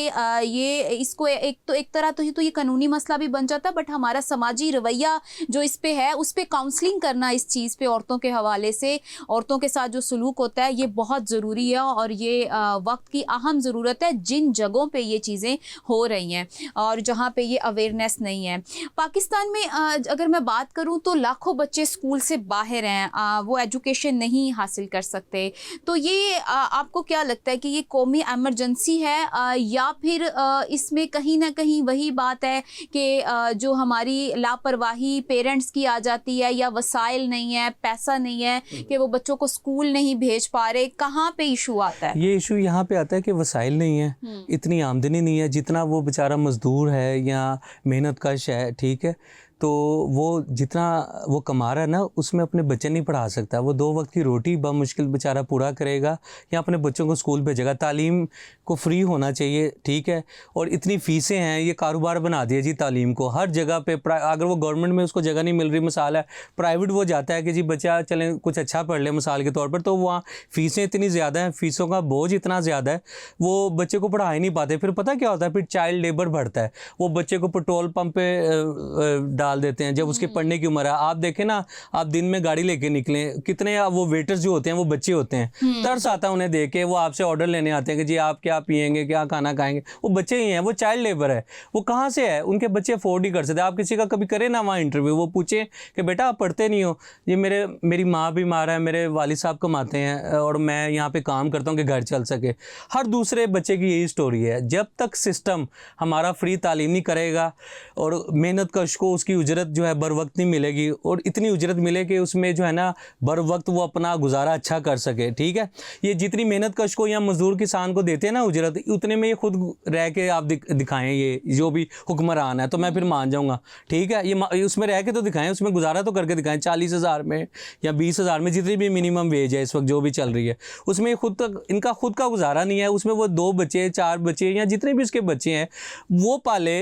[SPEAKER 1] ये इसको एक तरह तो ये कानूनी मसला भी बन जाता है, बट हमारा समाजी रवैया जो इस पे है उस पे काउंसलिंग करना इस चीज़ पे औरतों के हवाले से, औरतों के साथ जो सलूक होता है ये बहुत ज़रूरी है और ये वक्त की अहम ज़रूरत है जिन जगहों पे ये चीज़ें हो रही हैं और जहाँ पे ये अवेयरनेस नहीं है। पाकिस्तान में अगर मैं बात करूँ तो लाखों बच्चे स्कूल से बाहर हैं, वो एजुकेशन नहीं हासिल कर सकते। तो ये आपको क्या लगता है कि ये कौमी एमरजेंसी है या फिर इसमें कहीं ना कहीं वही बात है कि जो हमारी लापरवाही पेरेंट्स की आ जाती है या वसाइल नहीं है, पैसा नहीं है कि वो बच्चों को स्कूल नहीं भेज पा रहे? कहाँ पे इशू आता है?
[SPEAKER 2] ये इशू यहाँ पे आता है कि वसाइल नहीं है, इतनी आमदनी नहीं है जितना वो बेचारा मजदूर है या मेहनत कश है, ठीक है। तो वो जितना वो कमा रहा है ना उसमें अपने बच्चे नहीं पढ़ा सकता। वो 2 वक्त की रोटी बमुश्किल बेचारा पूरा करेगा या अपने बच्चों को स्कूल भेजेगा। तालीम को फ्री होना चाहिए, ठीक है। और इतनी फ़ीसें हैं, ये कारोबार बना दिया जी तालीम को। हर जगह पे अगर वो गवर्नमेंट में उसको जगह नहीं मिल रही, मिसाल है प्राइवेट वो जाता है कि जी बच्चा चलें कुछ अच्छा पढ़ ले मिसाल के तौर पर, तो वहाँ फ़ीसें इतनी ज़्यादा हैं, फ़ीसों का बोझ इतना ज़्यादा है, वो बच्चे को पढ़ा ही नहीं पाते। फिर पता क्या होता है, फिर चाइल्ड लेबर बढ़ता है। वो बच्चे को पेट्रोल पंप पे डाल देते हैं जब उसके पढ़ने की उम्र है। आप देखें ना, आप दिन में गाड़ी लेके निकलें, कितने वो वेटर्स जो होते हैं वो बच्चे होते हैं। तरस आता है उन्हें देख के, वो आपसे ऑर्डर लेने आते हैं कि जी आप क्या पियेंगे, क्या खाना खाएंगे। वो बच्चे ही हैं, वो चाइल्ड लेबर है। वो कहाँ से है, उनके बच्चे अफोर्ड नहीं कर सकते। आप किसी का कभी करें ना वहाँ इंटरव्यू, वो पूछें कि बेटा आप पढ़ते नहीं हो। ये मेरी माँ बीमार है, मेरे वालिद साहब कमाते हैं और मैं यहाँ पे काम करता हूँ कि घर चल सके। हर दूसरे बच्चे की यही स्टोरी है। जब तक सिस्टम हमारा फ्री तालीम नहीं करेगा और मेहनत कश को उसकी उजरत जो है बर वक्त नहीं मिलेगी, और इतनी उजरत मिले कि उसमें जो है ना बर वक्त वो अपना गुजारा अच्छा कर सके, ठीक है। ये जितनी मेहनत कश को या मजदूर किसान को देते हैं ना उजरत, उतने में ये खुद रह के आप दिखाएं, ये जो भी हुक्मरान है, तो मैं फिर मान जाऊँगा, ठीक है। ये उसमें रह के तो दिखाएं, उसमें गुजारा तो करके दिखाएं। 40,000 में या 20,000 में, जितनी भी मिनिमम वेज है इस वक्त जो भी चल रही है, उसमें इनका खुद का गुजारा नहीं है। उसमें वो 2 बच्चे 4 बच्चे या जितने भी उसके बच्चे हैं वो पाले,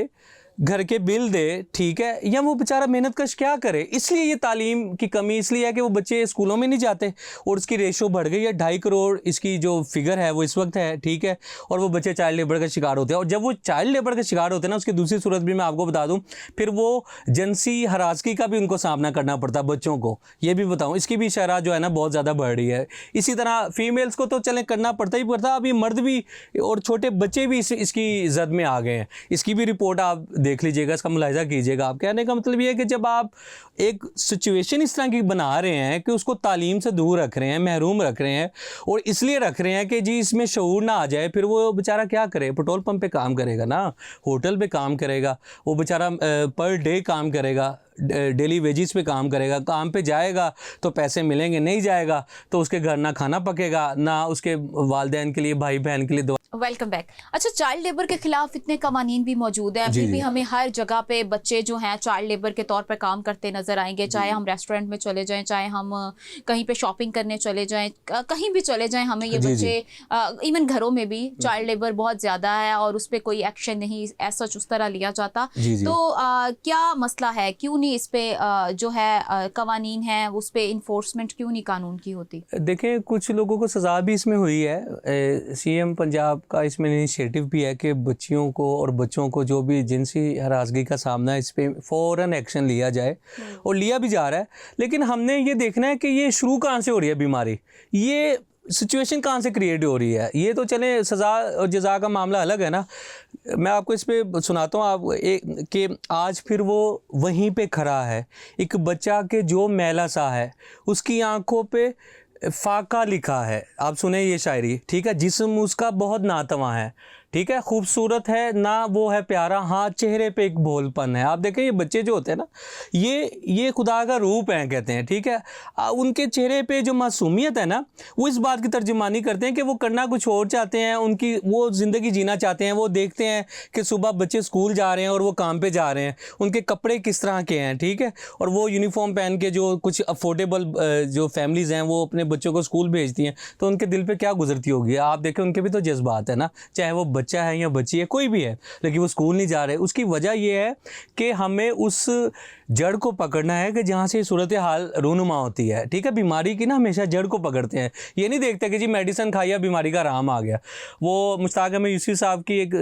[SPEAKER 2] घर के बिल दे, ठीक है। या वो बेचारा मेहनत कश क्या करे। इसलिए ये तालीम की कमी इसलिए है कि वो बच्चे स्कूलों में नहीं जाते, और उसकी रेशो बढ़ गई है। 2.5 करोड़ इसकी जो फिगर है वो इस वक्त है, ठीक है। और वो बच्चे चाइल्ड लेबर का शिकार होते हैं। और जब वो चाइल्ड लेबर का शिकार होते हैं ना, उसकी दूसरी सूरत भी मैं आपको बता दूं, फिर वो जिनसी हरासगी का भी उनको सामना करना पड़ता है बच्चों को। ये भी बताऊँ, इसकी भी शरह जो है ना बहुत ज़्यादा बढ़ रही है। इसी तरह फीमेल्स को तो चलें करना पड़ता ही पड़ता, अभी मर्द भी और छोटे बच्चे भी इसकी जद में आ गए हैं। इसकी भी रिपोर्ट आप देख लीजिएगा, इसका मुलाहिजा कीजिएगा। आप कहने का मतलब ये है कि जब आप एक सिचुएशन इस तरह की बना रहे हैं कि उसको तालीम से दूर रख रहे हैं, महरूम रख रहे हैं, और इसलिए रख रहे हैं कि जी इसमें शऊर ना आ जाए, फिर वो बेचारा क्या करे। पेट्रोल पंप पे काम करेगा ना, होटल पे काम करेगा, वो बेचारा पर डे काम करेगा, डेली वेजिस पे काम करेगा। काम पे जाएगा तो पैसे मिलेंगे, नहीं जाएगा तो उसके घर ना खाना पकेगा, ना उसके वालिदैन के लिए, भाई बहन के लिए।
[SPEAKER 1] Welcome back. अच्छा, चाइल्ड लेबर के खिलाफ इतने कवानीन भी मौजूद हैं, अभी भी हमें हर जगह पे बच्चे जो हैं चाइल्ड लेबर के तौर पर काम करते नजर आएंगे। चाहे हम रेस्टोरेंट में चले जाएं, चाहे हम कहीं पे शॉपिंग करने चले जाएं, कहीं भी चले जाएं, हमें ये बच्चे, इवन घरों में भी चाइल्ड लेबर बहुत ज़्यादा है और उस पर कोई एक्शन नहीं ऐसा उस तरह लिया जाता। तो क्या मसला है, क्यों नहीं इस पे जो है कवानीन है उस पर इंफोर्समेंट क्यों नहीं कानून की होती?
[SPEAKER 2] देखें, कुछ लोगों को सज़ा भी इसमें हुई है। सीएम पंजाब का इसमें इनिशिएटिव भी है कि बच्चियों को और बच्चों को जो भी जिनसी हरासगी का सामना है, इस पे फ़ौरन एक्शन लिया जाए, और लिया भी जा रहा है। लेकिन हमने ये देखना है कि ये शुरू कहाँ से हो रही है बीमारी, ये सिचुएशन कहाँ से क्रिएट हो रही है। ये तो चले सज़ा और जज़ा का मामला अलग है ना। मैं आपको इस पे सुनाता हूँ आप कि आज फिर वो वहीं पे खड़ा है, एक बच्चा के जो मैला सा है, उसकी आंखों पे फाका लिखा है। आप सुने ये शायरी, ठीक है। जिस्म उसका बहुत नातवा है, ठीक है, खूबसूरत है ना, वो है प्यारा, हाँ चेहरे पे एक भोलपन है। आप देखें ये बच्चे जो होते हैं ना, ये खुदा का रूप है कहते हैं, ठीक है। उनके चेहरे पे जो मासूमियत है ना, वो इस बात की तर्जुमानी करते हैं कि वो करना कुछ और चाहते हैं, उनकी वो ज़िंदगी जीना चाहते हैं। वो देखते हैं कि सुबह बच्चे स्कूल जा रहे हैं और वो काम पे जा रहे हैं, उनके कपड़े किस तरह के हैं, ठीक है, और वो यूनिफॉर्म पहन के, जो कुछ अफोर्डेबल जो फैमिलीज़ हैं वो अपने बच्चों को स्कूल भेजती हैं, तो उनके दिल पे क्या गुजरती होगी। आप देखें, उनके भी तो जज्बात है ना, चाहे वो बच्चा है या बच्ची है, कोई भी है, लेकिन वो स्कूल नहीं जा रहे। उसकी वजह यह है कि हमें उस जड़ को पकड़ना है कि जहाँ से सूरत हाल रूनुमा होती है, ठीक है। बीमारी की ना हमेशा जड़ को पकड़ते हैं, ये नहीं देखते कि जी मेडिसिन खाइए बीमारी का आराम आ गया। वो मुश्ताक अहमद यूसुफ साहब की एक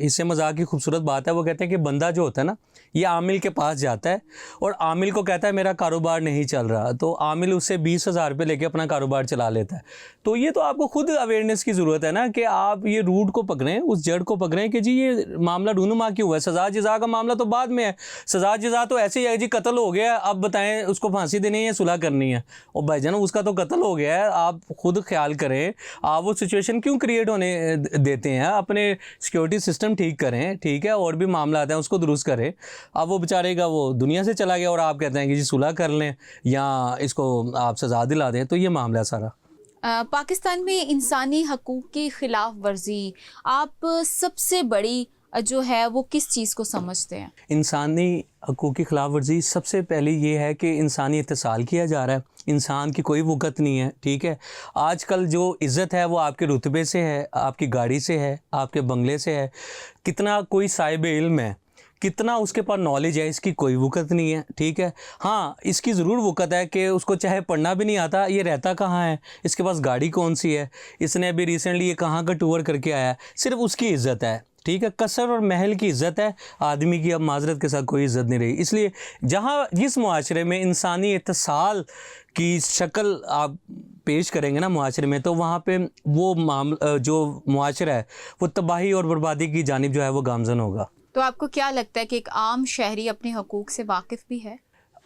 [SPEAKER 2] हिस्से मजाक की खूबसूरत बात है। वो कहते हैं कि बंदा जो होता है ना, ये आमिल के पास जाता है और आमिल को कहता है मेरा कारोबार नहीं चल रहा, तो आमिल उससे 20,000 रुपये लेके अपना कारोबार चला लेता है। तो ये तो आपको खुद अवेयरनेस की ज़रूरत है ना, कि आप ये रूट को पकड़ें, उस जड़ को पकड़ें कि जी ये मामला रूनुमा क्यों है। सज़ा जज़ा का मामला तो बाद में है। सज़ा जज़ा तो ऐसे ही है जी, कत्ल हो गया, अब बताएं उसको फांसी देनी है या सुलह करनी है। और भाईजान उसका तो कत्ल हो गया है, आप खुद ख्याल करें। आप वो सिचुएशन क्यों क्रिएट होने देते हैं? अपने सिक्योरिटी सिस्टम ठीक करें, ठीक है, और भी मामला आते हैं उसको दुरुस्त करें। अब वो बेचारे का वो दुनिया से चला गया और आप कहते हैं कि जी सुलह कर लें या इसको आप सज़ा दिला दें, तो ये मामला सारा।
[SPEAKER 1] पाकिस्तान में इंसानी हकूक़ की ख़िलाफ़ वर्जी आप सबसे बड़ी जो है वो किस चीज़ को समझते हैं?
[SPEAKER 2] इंसानी हकूक़ की खिलाफ वर्जी सबसे पहले ये है कि इंसानी इत्तिसाल किया जा रहा है, इंसान की कोई वक़्त नहीं है, ठीक है। आजकल जो इज़्ज़त है वो आपके रुतबे से है, आपकी गाड़ी से है, आपके बंगले से है। कितना कोई साहिब इल्म है, कितना उसके पास नॉलेज है, इसकी कोई वक़्त नहीं है, ठीक है। हाँ, इसकी ज़रूर वक़्त है कि उसको चाहे पढ़ना भी नहीं आता, ये रहता कहाँ है, इसके पास गाड़ी कौन सी है, इसने अभी रिसेंटली ये कहाँ का टूर करके आया है, सिर्फ उसकी इज़्ज़त है, ठीक है। कसर और महल की इज़्ज़त है, आदमी की अब माजरत के साथ कोई इज़्ज़त नहीं रही। इसलिए जहाँ जिस मुआशरे में इंसानी इत्तिसाल की शक्ल आप पेश करेंगे ना मुआशरे में, तो वहाँ पे वो जो मुआशरा है वो तबाही और बर्बादी की जानिब जो है वो गामज़न होगा।
[SPEAKER 1] तो आपको क्या लगता है कि एक आम शहरी अपने हकूक़ से वाकिफ़ भी है?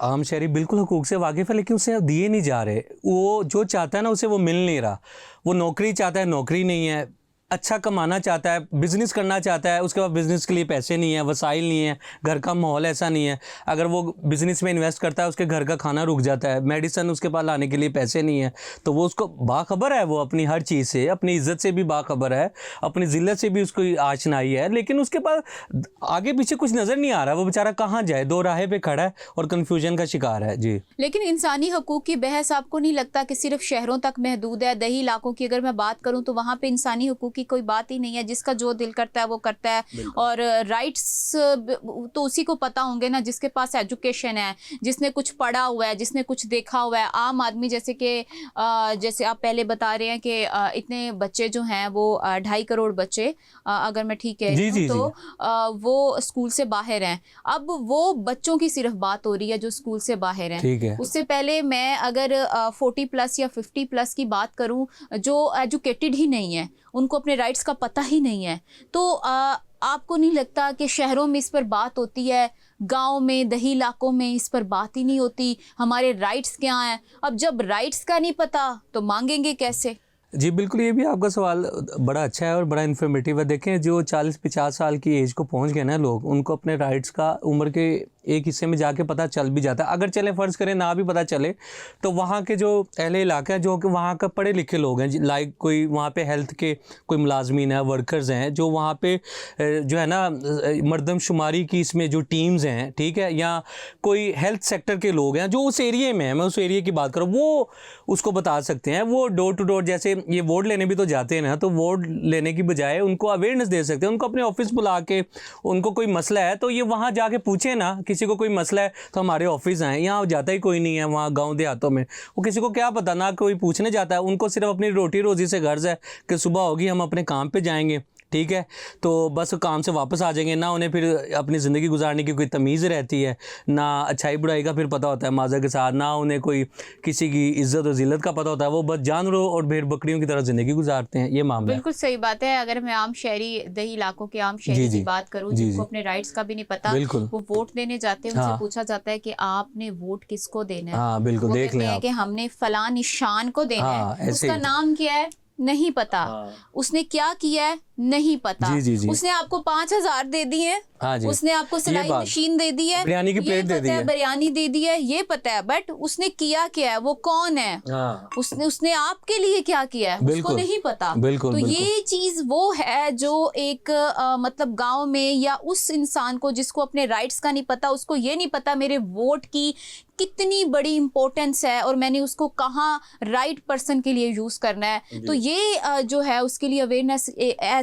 [SPEAKER 2] आम शहरी बिल्कुल हकूक़ से वाकिफ़ है, लेकिन उसे दिए नहीं जा रहे। वो जो चाहता है ना उसे वो मिल नहीं रहा। वो नौकरी चाहता है, नौकरी नहीं है। अच्छा कमाना चाहता है, बिज़नेस करना चाहता है, उसके पास बिज़नेस के लिए पैसे नहीं है, वसाइल नहीं है, घर का माहौल ऐसा नहीं है। अगर वो बिज़नेस में इन्वेस्ट करता है उसके घर का खाना रुक जाता है, मेडिसिन उसके पास लाने के लिए पैसे नहीं है। तो वो उसको बाखबर है, वो अपनी हर चीज़ से, अपनी इज़्ज़त से भी बाखबर है, अपनी ज़िल्लत से भी उसको आशनाई है, लेकिन उसके पास आगे पीछे कुछ नज़र नहीं आ रहा। वो बेचारा कहाँ जाए, दो राहे पे खड़ा है और कन्फ्यूजन का शिकार है। जी।
[SPEAKER 1] लेकिन इंसानी हकूक़ की बहस आपको नहीं लगता कि सिर्फ शहरों तक महदूद है? दही इलाकों की अगर मैं बात करूं तो वहाँ पे इंसानी हकूक़ की कोई बात ही नहीं है, जिसका जो दिल करता है वो करता है। और राइट्स तो उसी को पता होंगे ना जिसके पास एजुकेशन है, जिसने कुछ पढ़ा हुआ है, जिसने कुछ देखा हुआ है। आम आदमी जैसे कि जैसे आप पहले बता रहे हैं कि इतने बच्चे जो हैं वो 2.5 करोड़ बच्चे, अगर मैं ठीक कह रही हूँ तो वो स्कूल से बाहर हैं। अब वो बच्चों की सिर्फ बात हो रही है जो स्कूल से बाहर हैं।
[SPEAKER 2] ठीक है।
[SPEAKER 1] उससे पहले मैं अगर 40+ या 50+ की बात करूं जो एजुकेटेड ही नहीं है, उनको अपने राइट्स का पता ही नहीं है, तो आपको नहीं लगता कि शहरों में इस पर बात होती है, गांव में, दही इलाकों में इस पर बात ही नहीं होती? हमारे राइट्स क्या हैं? अब जब राइट्स का नहीं पता तो मांगेंगे कैसे?
[SPEAKER 2] जी बिल्कुल, ये भी आपका सवाल बड़ा अच्छा है और बड़ा इन्फॉर्मेटिव है। देखें, जो 40-50 साल की एज को पहुंच गए ना लोग, उनको अपने राइट्स का उम्र के एक हिस्से में जाके पता चल भी जाता है। अगर चले फ़र्ज़ करें ना भी पता चले, तो वहाँ के जो अहले इलाका है, जो कि वहाँ का पढ़े लिखे लोग हैं, लाइक कोई वहाँ पे हेल्थ के कोई मुलाजमीन है, वर्कर्स हैं, जो वहाँ पे जो है ना मरदमशुमारी की इसमें जो टीम्स हैं, ठीक है, या कोई हेल्थ सेक्टर के लोग हैं जो उस एरिए में है, मैं उस एरिए की बात करूँ, वो उसको बता सकते हैं। वो डोर टू डोर, जैसे ये वोट लेने भी तो जाते हैं ना, तो वोट लेने की बजाय उनको अवेयरनेस दे सकते हैं। उनको अपने ऑफिस बुला के, उनको कोई मसला है तो ये वहाँ जाके पूछे ना, किसी को कोई मसला है तो हमारे ऑफिस आए। यहाँ जाता ही कोई नहीं है वहाँ गांव देहातों में, वो किसी को क्या पता, ना कोई पूछने जाता है। उनको सिर्फ अपनी रोटी रोजी से गर्ज है कि सुबह होगी हम अपने काम पे जाएंगे, ठीक है, तो बस काम से वापस आ जाएंगे। ना उन्हें फिर अपनी ज़िंदगी गुजारने की कोई तमीज़ रहती है, ना अच्छाई बुराई का फिर पता होता है माज़ा के साथ, ना उन्हें कोई किसी की इज़्ज़त और ज़िल्लत का पता होता है। वो बस जानवरों और भेड़ बकरियों की तरह ज़िंदगी गुजारते हैं। ये मामला है।
[SPEAKER 1] बिल्कुल सही बात है। अगर मैं आम शहरी, दही इलाकों के आम शहरी की बात करूं जिनको अपने राइट्स का भी नहीं पता, वो वोट देने जाते हैं, उनसे पूछा जाता है कि आपने वोट किसको देना है।
[SPEAKER 2] हाँ बिल्कुल,
[SPEAKER 1] वो
[SPEAKER 2] देख लें आप
[SPEAKER 1] कि हमने फलां निशान को देना है। उसका नाम क्या है नहीं पता, उसने क्या किया है नहीं पता।
[SPEAKER 2] जी।
[SPEAKER 1] उसने आपको 5,000 दे दिए हैं,
[SPEAKER 2] हाँ जी,
[SPEAKER 1] उसने आपको सिलाई मशीन दे दी है,
[SPEAKER 2] बिरयानी की प्लेट दे दी है,
[SPEAKER 1] बिरयानी दे दी है, ये पता है, बट उसने किया क्या है, वो कौन है, उसने आपके लिए क्या किया है उसको नहीं पता। तो ये चीज वो है जो एक मतलब गांव में या उस इंसान को जिसको अपने राइट्स का नहीं पता, उसको ये नहीं पता मेरे वोट की कितनी बड़ी इंपॉर्टेंस है और मैंने उसको कहाँ राइट पर्सन के लिए यूज करना है। तो ये जो है उसके लिए अवेयरनेस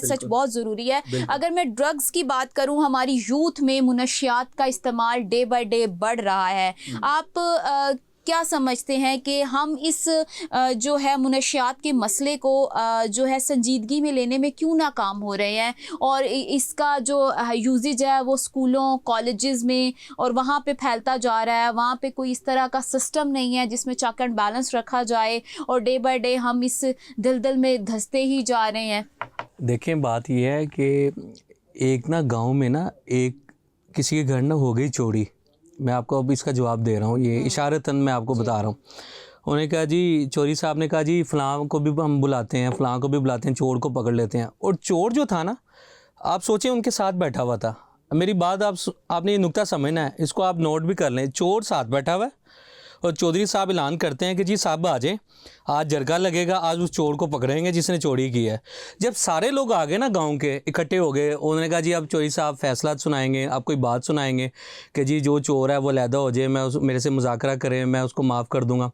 [SPEAKER 1] सच बहुत ज़रूरी है। अगर मैं ड्रग्स की बात करूं, हमारी यूथ में मुनशियात का इस्तेमाल डे बाय डे बढ़ रहा है। आप क्या समझते हैं कि हम इस जो है मुनशियात के मसले को जो है संजीदगी में लेने में क्यों नाकाम हो रहे हैं, और इसका जो यूजेज है वो स्कूलों कॉलेजेस में और वहाँ पे फैलता जा रहा है। वहाँ पे कोई इस तरह का सिस्टम नहीं है जिसमें चेक एंड बैलेंस रखा जाए, और डे बाय डे हम इस दलदल में धंसते ही जा रहे हैं।
[SPEAKER 2] देखें, बात यह है कि एक ना गांव में ना एक किसी के घर ना हो गई चोरी। मैं आपको अब इसका जवाब दे रहा हूँ, ये इशारतन मैं आपको बता रहा हूँ। उन्होंने कहा जी, चोरी साहब ने कहा जी फ़लाँ को भी हम बुलाते हैं, फ़लाँ को भी बुलाते हैं, चोर को पकड़ लेते हैं। और चोर जो था ना, आप सोचें उनके साथ बैठा हुआ था। मेरी बात आपने ये नुक्ता समझना है, इसको आप नोट भी कर लें। चोर साथ बैठा हुआ है और चौधरी साहब ऐलान करते हैं कि जी साहब आ जाएं, आज जरगा लगेगा, आज उस चोर को पकड़ेंगे जिसने चोरी की है। जब सारे लोग आ गए ना गांव के, इकट्ठे हो गए, उन्होंने कहा जी अब चौधरी साहब फैसला सुनाएंगे, आप कोई बात सुनाएंगे कि जी जो चोर है वो अलहदा हो जाए, मेरे से मुज़ाकरा करें, मैं उसको माफ़ कर दूँगा।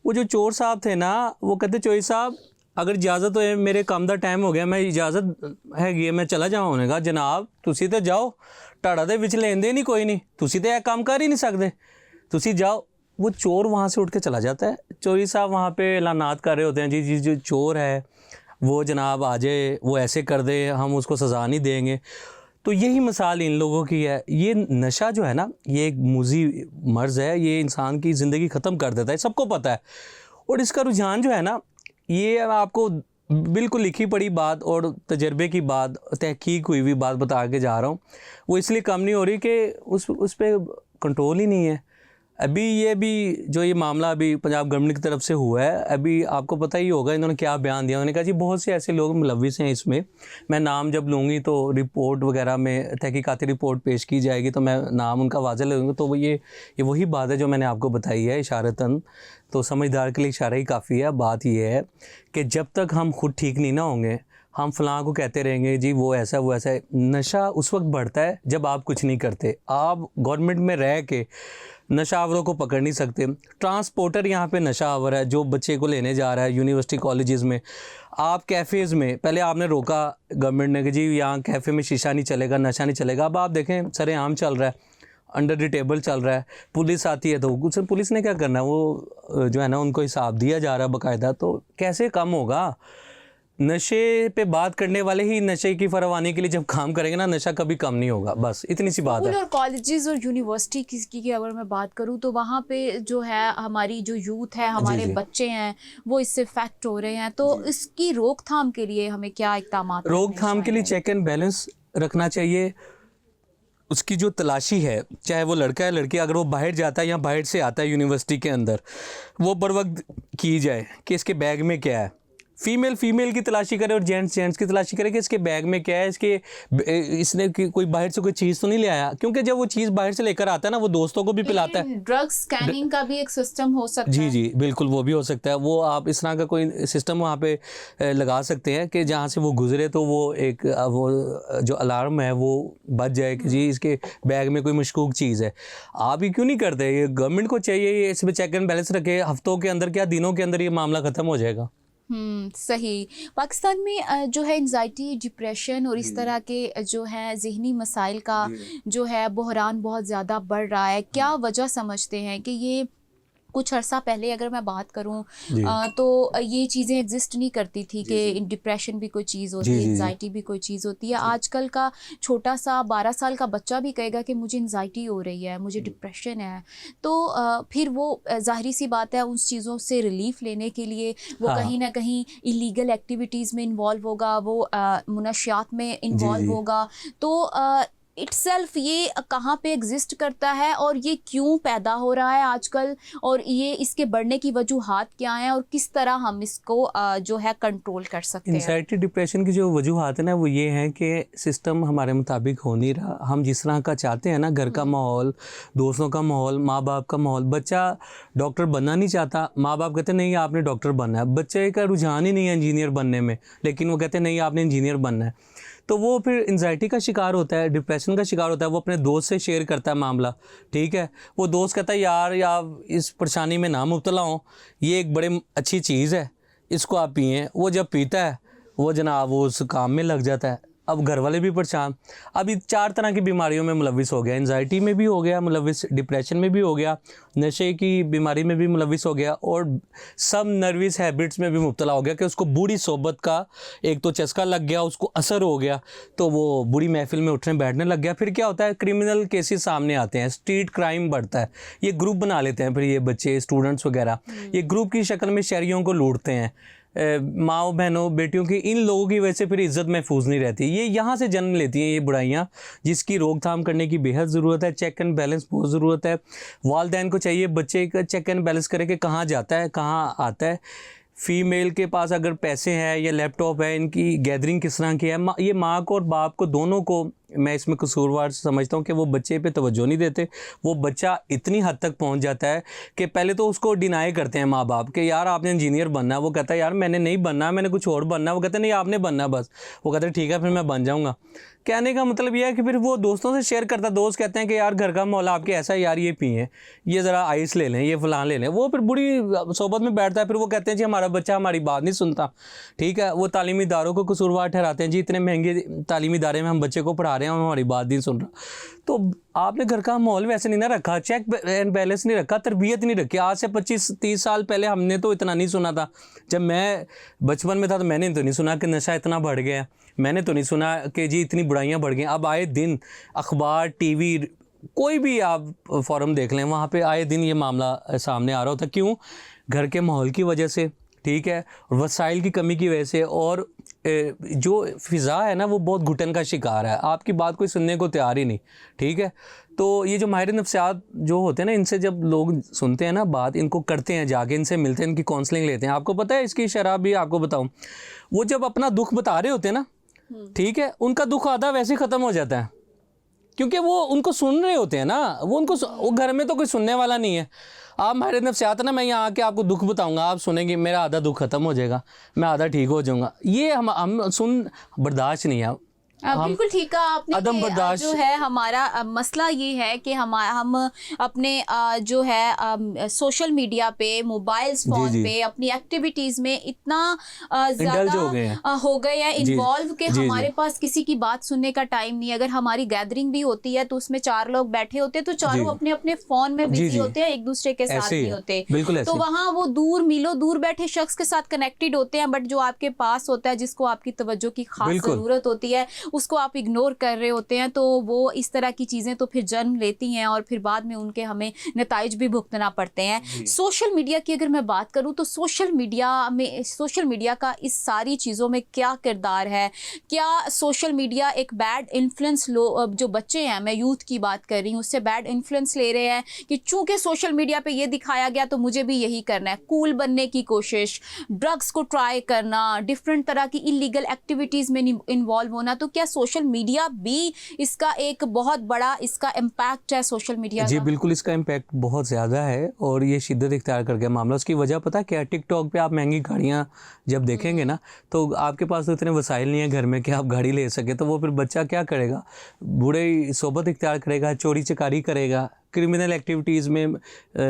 [SPEAKER 2] वो जो चोर साहब थे ना, वो कहते चौधरी साहब अगर इजाज़त हो, मेरे काम का टाइम हो गया, मैं इजाज़त हैगी, मैं चला जाऊँ। उन्होंने कहा जनाब तुसी तो जाओ, ढाड़ा दे विच लेंदे नहीं कोई नहीं, तुसी तो यह काम कर ही नहीं सकते, तुसी जाओ। वो चोर वहाँ से उठ के चला जाता है। चौधरी साहब वहाँ पे ऐलानात कर रहे होते हैं, जी जी जो चोर है वो जनाब आ जाए, वो ऐसे कर दे, हम उसको सज़ा नहीं देंगे। तो यही मिसाल इन लोगों की है। ये नशा जो है ना, ये एक मुजी मर्ज़ है, ये इंसान की ज़िंदगी ख़त्म कर देता है, सबको पता है। और इसका रुझान जो है ना, ये आपको बिल्कुल लिखी पड़ी बात और तजर्बे की बात, तहकीक हुई हुई बात बता के जा रहा हूँ। वो इसलिए कम नहीं हो रही कि उस पर कंट्रोल ही नहीं है। अभी ये भी जो ये मामला अभी पंजाब गवर्नमेंट की तरफ से हुआ है, अभी आपको पता ही होगा इन्होंने क्या बयान दिया। उन्होंने कहा जी बहुत से ऐसे लोग मुलविस हैं इसमें, मैं नाम जब लूँगी तो रिपोर्ट वगैरह में तहकीकाती रिपोर्ट पेश की जाएगी तो मैं नाम उनका वाज़े लूँगी। तो वो ये वही बात है जो मैंने आपको बताई है इशारतन, तो समझदार के लिए इशारा ही काफ़ी है। बात ये है कि जब तक हम खुद ठीक नहीं ना होंगे, हम फ़लाँ को कहते रहेंगे जी वो ऐसा वो ऐसा है। नशा उस वक्त बढ़ता है जब आप कुछ नहीं करते। आप गवर्नमेंट में रह के नशावरों को पकड़ नहीं सकते। ट्रांसपोर्टर यहाँ पे नशावर है जो बच्चे को लेने जा रहा है यूनिवर्सिटी कॉलेजेस में। आप कैफ़ेज़ में पहले आपने रोका गवर्नमेंट ने कि जी यहाँ कैफ़े में शीशा नहीं चलेगा, नशा नहीं चलेगा। अब आप देखें सरेआम चल रहा है, अंडर द टेबल चल रहा है। पुलिस आती है तो कुछ पुलिस ने क्या करना है, वो जो है ना उनको हिसाब दिया जा रहा है बाकायदा। तो कैसे कम होगा? नशे पे बात करने वाले ही नशे की फरवानी के लिए जब काम करेंगे ना, नशा कभी कम नहीं होगा। बस इतनी सी बात है।
[SPEAKER 1] और कॉलेजेस और यूनिवर्सिटी की अगर मैं बात करूं तो वहाँ पे जो है हमारी जो यूथ है, हमारे
[SPEAKER 2] जी।
[SPEAKER 1] बच्चे हैं, वो इससे इफेक्ट हो रहे हैं। तो इसकी रोकथाम के लिए हमें क्या इक़दाम
[SPEAKER 2] रोकथाम के लिए चेक एंड बैलेंस रखना चाहिए। उसकी जो तलाशी है, चाहे वो लड़का है लड़की, अगर वो बाहर जाता है या बाहर से आता है यूनिवर्सिटी के अंदर, वो बर वक्त की जाए कि इसके बैग में क्या है। फीमेल की तलाशी करे और जेंट्स की तलाशी करे कि इसके बैग में क्या है, इसने कोई बाहर से कोई चीज़ तो नहीं ले आया। क्योंकि जब वो चीज़ बाहर से लेकर आता है ना, वो दोस्तों को भी पिलाता है।
[SPEAKER 1] ड्रग स्कैनिंग का भी एक सिस्टम हो सकता है।
[SPEAKER 2] जी बिल्कुल, वो भी हो सकता है। वो आप इस तरह का कोई सिस्टम वहाँ पे लगा सकते हैं कि जहाँ से वो गुजरे तो वो एक वो जो अलार्म है वो बज जाए कि जी इसके बैग में कोई मशकूक चीज़ है। आप ये क्यों नहीं करते? ये गवर्नमेंट को चाहिए ये इसमें चेक एंड बैलेंस रखे। हफ्तों के अंदर क्या दिनों के अंदर ये मामला ख़त्म हो जाएगा।
[SPEAKER 1] सही। पाकिस्तान में जो है एंजाइटी, डिप्रेशन और इस तरह के जो है ज़हनी मसाइल का जो है बहरान बहुत ज़्यादा बढ़ रहा है। क्या वजह समझते हैं कि ये कुछ अर्सा पहले अगर मैं बात करूं तो ये चीज़ें एग्जिस्ट नहीं करती थी कि डिप्रेशन भी कोई चीज़ होती है, एंजाइटी भी कोई चीज़ होती है। आजकल का छोटा सा 12 साल का बच्चा भी कहेगा कि मुझे एंजाइटी हो रही है, मुझे डिप्रेशन है। तो फिर वो जाहिर सी बात है उस चीज़ों से रिलीफ लेने के लिए वो कहीं ना कहीं इलीगल एक्टिविटीज़ में इन्वॉल्व होगा, वो मुनशियात में इन्वॉल्व होगा। तो इटसेल्फ ये कहाँ पे एग्जिस्ट करता है और ये क्यों पैदा हो रहा है आजकल, और ये इसके बढ़ने की वजूहात क्या हैं और किस तरह हम इसको जो है कंट्रोल कर सकते हैं?
[SPEAKER 2] एंजाइटी डिप्रेशन की जो वजूहात है ना, वो ये हैं कि सिस्टम हमारे मुताबिक हो नहीं रहा। हम जिस तरह का चाहते हैं ना, घर का माहौल, दोस्तों का माहौल, माँ बाप का माहौल। बच्चा डॉक्टर बनना नहीं चाहता, माँ बाप कहते नहीं आपने डॉक्टर बनना है। बच्चे का रुझान ही नहीं है इंजीनियर बनने में, लेकिन वो कहते नहीं आपने इंजीनियर बनना है। तो वो फिर एंजाइटी का शिकार होता है, डिप्रेशन का शिकार होता है। वो अपने दोस्त से शेयर करता है मामला, ठीक है। वो दोस्त कहता है यार इस परेशानी में ना मुब्तला हो, ये एक बड़े अच्छी चीज़ है, इसको आप पिएं। वो जब पीता है वो जनाब वो उस काम में लग जाता है। अब घर वाले भी परेशान। अब ये 4 तरह की बीमारियों में मुलविस हो गया। एंजाइटी में भी हो गया मुलविस, डिप्रेशन में भी हो गया, नशे की बीमारी में भी मुलविस हो गया, और सब नर्वस हैबिट्स में भी मुब्तला हो गया कि उसको बुरी सोबत का एक तो चस्का लग गया, उसको असर हो गया, तो वो बुरी महफिल में उठने बैठने लग गया। फिर क्या होता है, क्रिमिनल केसेस सामने आते हैं, स्ट्रीट क्राइम बढ़ता है। ये ग्रुप बना लेते हैं फिर ये बच्चे, स्टूडेंट्स वगैरह, ये ग्रुप की शक्ल में शहरियों को लूटते हैं। माओ बहनों बेटियों की, इन लोगों की वजह से फिर इज़्ज़त महफूज नहीं रहती। ये यहाँ से जन्म लेती हैं ये बुराइयाँ, जिसकी रोकथाम करने की बेहद ज़रूरत है। चेक एंड बैलेंस बहुत ज़रूरत है। वालिदैन को चाहिए बच्चे का चेक एंड बैलेंस करे कि कहाँ जाता है कहाँ आता है। फीमेल के पास अगर पैसे हैं या लैपटॉप है, इनकी गैदरिंग किस तरह की है, ये माँ को और बाप को दोनों को मैं इसमें कसूरवार समझता हूँ कि वो बच्चे पे तवज्जो नहीं देते। वो बच्चा इतनी हद तक पहुँच जाता है कि पहले तो उसको डिनाई करते हैं माँ बाप के, यार आपने इंजीनियर बनना है। वो कहता है यार मैंने नहीं बनना, मैंने कुछ और बनना। वो कहते हैं नहीं आपने बनना बस। वो कहते हैं ठीक है फिर मैं बन जाऊँगा। कहने का मतलब यह है कि फिर वो दोस्तों से शेयर करता, दोस्त कहते हैं कि यार घर का माहौल आपके ऐसा है यार, ये पिए, ये ज़रा आइस ले लें, ये फ़लान ले लें। वो फिर बुरी सोबत में बैठता है। फिर वो कहते हैं जी हमारा बच्चा हमारी बात नहीं सुनता, ठीक है। वो तालीमी इदारों को कसूरवार ठहराते हैं, जी इतने महंगे तालीमी इदारे में हम बच्चे को पढ़ा रहे हैं, हमारी बात नहीं सुन रहा। तो आपने घर का माहौल वैसे नहीं ना रखा, चेक एंड बैलेंस नहीं रखा, तरबियत नहीं रखी। आज से 25-30 साल पहले हमने तो इतना नहीं सुना था। जब मैं बचपन में था तो मैंने तो नहीं सुना कि नशा इतना बढ़ गया, मैंने तो नहीं सुना कि जी इतनी बुराइयां बढ़ गई। अब आए दिन अखबार, टीवी, कोई भी आप फॉरम देख लें, वहाँ पे आए दिन ये मामला सामने आ रहा होता। क्यों? घर के माहौल की वजह से, ठीक है, वसाइल की कमी की वजह से, और जो फ़िज़ा है ना वो बहुत घुटन का शिकार है। आपकी बात कोई सुनने को तैयार ही नहीं, ठीक है। तो ये जो माहिर नफ्सियात जो होते हैं ना, इनसे जब लोग सुनते हैं ना बात, इनको करते हैं, जाके इनसे मिलते हैं, इनकी काउंसलिंग लेते हैं। आपको पता है इसकी शराब भी आपको बताऊं, वो जब अपना दुख बता रहे होते हैं ना, ठीक है, उनका दुख आधा वैसे ही ख़त्म हो जाता है, क्योंकि वो उनको सुन रहे होते हैं ना। वो घर में तो कोई सुनने वाला नहीं है। आप हमारे नफ्सियात ना, मैं यहाँ आके आपको दुख बताऊंगा, आप सुनेंगे, मेरा आधा दुख खत्म हो जाएगा, मैं आधा ठीक हो जाऊंगा। ये हम सुन बर्दाश्त नहीं है।
[SPEAKER 1] बिल्कुल ठीक कहा आपने
[SPEAKER 2] अदम बर्दाश्त
[SPEAKER 1] जो है हमारा मसला ये है कि हम अपने जो है सोशल मीडिया पे, मोबाइल्स फोन पे, अपनी एक्टिविटीज़ में इतना ज़्यादा हो गए हैं इन्वॉल्व कि हमारे पास किसी की बात सुनने का टाइम नहीं। अगर हमारी गैदरिंग भी होती है तो उसमें 4 लोग बैठे होते हैं तो चारों अपने अपने फ़ोन में बिजी होते हैं, एक दूसरे के साथ नहीं होते। तो वहाँ वो मीलों दूर बैठे शख्स के साथ कनेक्टेड होते हैं, बट जो आपके पास होता है, जिसको आपकी तवज्जो की खास ज़रूरत होती है, उसको आप इग्नोर कर रहे होते हैं। तो वो इस तरह की चीज़ें तो फिर जन्म लेती हैं और फिर बाद में उनके हमें नताइज भी भुगतना पड़ते हैं। सोशल मीडिया की अगर मैं बात करूं तो सोशल मीडिया का इस सारी चीज़ों में क्या किरदार है? क्या सोशल मीडिया एक बैड इन्फ्लुएंस जो बच्चे हैं, मैं यूथ की बात कर रही हूँ, उससे बैड इन्फ्लुएंस ले रहे हैं कि चूंकि सोशल मीडिया पे ये दिखाया गया तो मुझे भी यही करना है, कूल बनने की कोशिश, ड्रग्स को ट्राई करना, डिफरेंट तरह की इलीगल एक्टिविटीज़ में इन्वॉल्व होना। तो क्या सोशल मीडिया भी इसका एक बहुत बड़ा इसका इम्पैक्ट है सोशल मीडिया
[SPEAKER 2] जी
[SPEAKER 1] का?
[SPEAKER 2] बिल्कुल, इसका इम्पैक्ट बहुत ज़्यादा है और ये शिद्दत इख्तियार कर गया मामला। उसकी वजह पता क्या है? टिकटॉक पे आप महंगी गाड़ियाँ जब देखेंगे ना, तो आपके पास तो इतने वसाइल नहीं है घर में कि आप गाड़ी ले सके, तो वो फिर बच्चा क्या करेगा? बूढ़े सोबत इख्तियार करेगा, चोरी चकारी करेगा, क्रिमिनल एक्टिविटीज़ में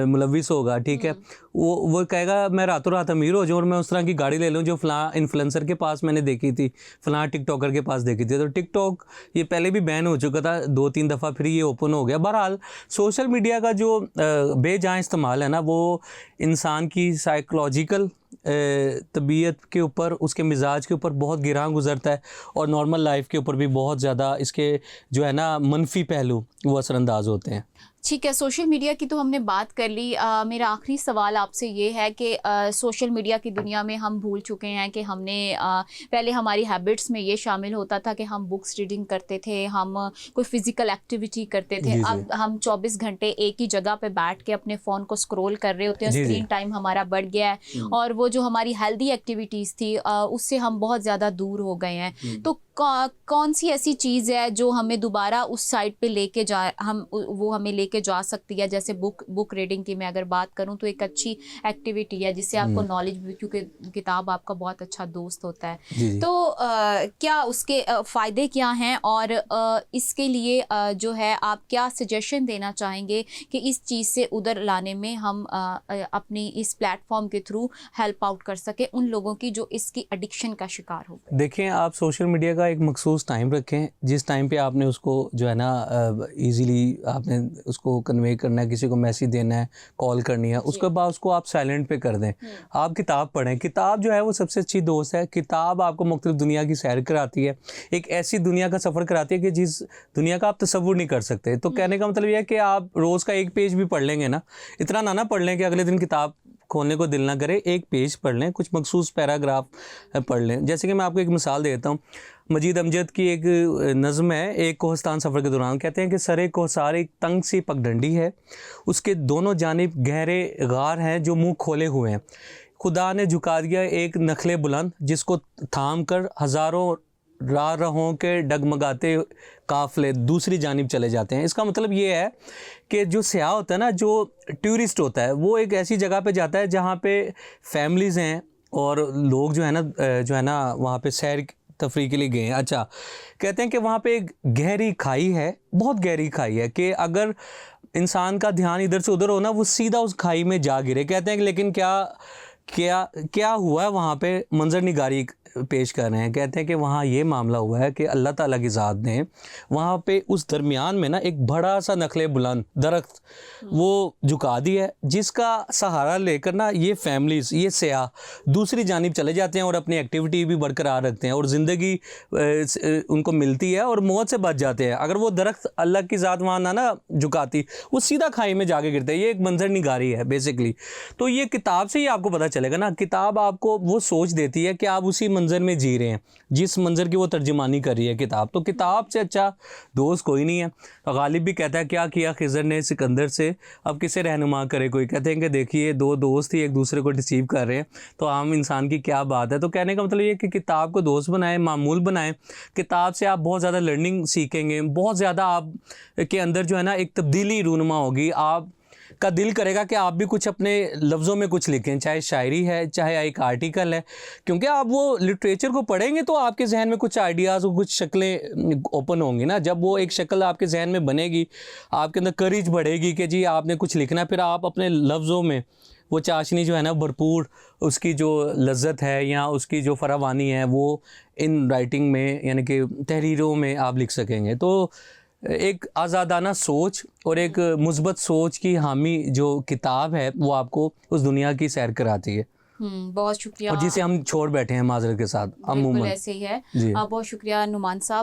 [SPEAKER 2] मुलविस होगा, ठीक है। वो कहेगा मैं रातों रात अमीर हो जाऊँ और मैं उस तरह की गाड़ी ले लूँ जो फ़लाँ इन्फ्लुएंसर के पास मैंने देखी थी, फ़लाँ टिकटॉकर के पास देखी थी। तो टिकटॉक ये पहले भी बैन हो चुका था 2-3 दफ़ा, फिर ये ओपन हो गया। बहरहाल सोशल मीडिया का जो बेजान इस्तेमाल है ना, वो इंसान की साइकोलॉजिकल तबीयत के ऊपर, उसके मिजाज के ऊपर बहुत गिरां गुजरता है और नॉर्मल लाइफ के ऊपर भी बहुत ज़्यादा इसके जो है ना मनफी पहलू वो असरअंदाज होते हैं।
[SPEAKER 1] ठीक है, सोशल मीडिया की तो हमने बात कर ली। मेरा आखिरी सवाल आपसे ये है कि सोशल मीडिया की दुनिया में हम भूल चुके हैं कि हमने पहले हमारी हैबिट्स में ये शामिल होता था कि हम बुक्स रीडिंग करते थे, हम कोई फिज़िकल एक्टिविटी करते थे। अब हम 24 घंटे एक ही जगह पे बैठ के अपने फ़ोन को स्क्रॉल कर रहे होते हैं, स्क्रीन टाइम हमारा बढ़ गया है और वो जो हमारी हेल्दी एक्टिविटीज़ थी उससे हम बहुत ज़्यादा दूर हो गए हैं। तो कौन सी ऐसी चीज़ है जो हमें दोबारा उस साइड पे लेके हमें लेके जा सकती है? जैसे बुक रीडिंग की मैं अगर बात करूं तो एक अच्छी एक्टिविटी है जिससे आपको नॉलेज भी, क्योंकि किताब आपका बहुत अच्छा दोस्त होता है। तो क्या उसके फ़ायदे क्या हैं और इसके लिए जो है आप क्या सजेशन देना चाहेंगे कि इस चीज़ से उधर लाने में हम अपनी इस प्लेटफॉर्म के थ्रू हेल्प आउट कर सके उन लोगों की जो इसकी एडिक्शन का शिकार हो गए?
[SPEAKER 2] देखें, आप सोशल मीडिया का एक मखसूस टाइम रखें, जिस टाइम पे आपने उसको जो है ना इजीली आपने उसको कन्वे करना है, किसी को मैसेज देना है, कॉल करनी है, उसके बाद उसको आप साइलेंट पे कर दें। आप किताब पढ़ें। किताब जो है वो सबसे अच्छी दोस्त है। किताब आपको मुख्तलिफ दुनिया की सैर कराती है, एक ऐसी दुनिया का सफ़र कराती है कि जिस दुनिया का आप तसव्वुर नहीं कर सकते। तो कहने का मतलब यह है कि आप रोज़ का एक पेज भी पढ़ लेंगे ना, इतना ना पढ़ लें कि अगले दिन किताब खोलने को दिल ना करे। एक पेज पढ़ लें, कुछ मखसूस पैराग्राफ पढ़ लें। जैसे कि मैं आपको एक मिसाल देता हूँ, मजीद अमजद की एक नज़्म है, एक कोहस्तान सफ़र के दौरान। कहते हैं कि सरे कोहसार एक तंग सी पगडंडी है, उसके दोनों जानिब गहरे गार हैं जो मुंह खोले हुए हैं। खुदा ने झुका दिया एक नखले बुलंद, जिसको थाम कर हज़ारों राहों के डगमगाते काफ़िले दूसरी जानिब चले जाते हैं। इसका मतलब ये है कि जो सयाह होता है ना, जो टूरिस्ट होता है, वो एक ऐसी जगह पे जाता है जहाँ पे फैमिलीज़ हैं और लोग जो है ना वहाँ पे सैर तफरी के लिए गए हैं। अच्छा, कहते हैं कि वहाँ पे एक गहरी खाई है, बहुत गहरी खाई है, कि अगर इंसान का ध्यान इधर से उधर हो ना, वो सीधा उस खाई में जा गिरे। कहते हैं कि लेकिन क्या हुआ है वहाँ पे, मंजर निगारी पेश कर रहे हैं। कहते हैं कि वहाँ ये मामला हुआ है कि अल्लाह ताला की ज़ात ने वहाँ पे उस दरमियान में ना एक बड़ा सा नखले बुलंद दरख्त वो झुका दिया है, जिसका सहारा लेकर ना ये फैमिलीज़, ये सयाह दूसरी जानिब चले जाते हैं और अपनी एक्टिविटी भी बरकरार रखते हैं और ज़िंदगी उनको मिलती है और मौत से बच जाते हैं। अगर वो दरख्त अल्लाह की ज़ात वहाँ ना झुकाती, वो सीधा खाई में जाके गिरते हैं। ये एक मंजर निगारी है बेसिकली। तो ये किताब से ही आपको पता चलेगा ना, किताब आपको वो सोच देती है कि आप उसी मंजर में जी रहे हैं जिस मंजर की वो तर्जुमानी कर रही है किताब। तो किताब से अच्छा दोस्त कोई नहीं है। तो गालिब भी कहता है क्या किया खिज़र ने सिकंदर से, अब किसे रहनुमा करे कोई। कहते हैं कि देखिए दो दोस्त ही एक दूसरे को डिसीव कर रहे हैं, तो आम इंसान की क्या बात है। तो कहने का मतलब ये कि किताब को दोस्त बनाएं, मामूल बनाएं। किताब से आप बहुत ज़्यादा लर्निंग सीखेंगे, बहुत ज़्यादा आप के अंदर जो है ना एक तब्दीली रूनुमा होगी। आप का दिल करेगा कि आप भी कुछ अपने लफ्ज़ों में कुछ लिखें, चाहे शायरी है, चाहे एक आर्टिकल है, क्योंकि आप वो लिटरेचर को पढ़ेंगे तो आपके जहन में कुछ आइडियाज़ और कुछ शक्लें ओपन होंगी ना। जब वो एक शक्ल आपके जहन में बनेगी, आपके अंदर करेज बढ़ेगी कि जी आपने कुछ लिखना, फिर आप अपने लफ्ज़ों में वो चाशनी जो है ना भरपूर, उसकी जो लज्जत है या उसकी जो फरावानी है, वो इन राइटिंग में यानी कि तहरीरों में आप लिख सकेंगे। तो एक आज़ादाना सोच और एक मुस्बत सोच की हामी जो किताब है, वो आपको उस दुनिया की सैर कराती है।
[SPEAKER 1] बहुत शुक्रिया।
[SPEAKER 2] और जिसे हम छोड़ बैठे हैं माजरत के साथ
[SPEAKER 1] बिल्कुल
[SPEAKER 2] अमूमन।
[SPEAKER 1] ऐसे ही है।
[SPEAKER 2] जी
[SPEAKER 1] बहुत शुक्रिया नुमान साहब।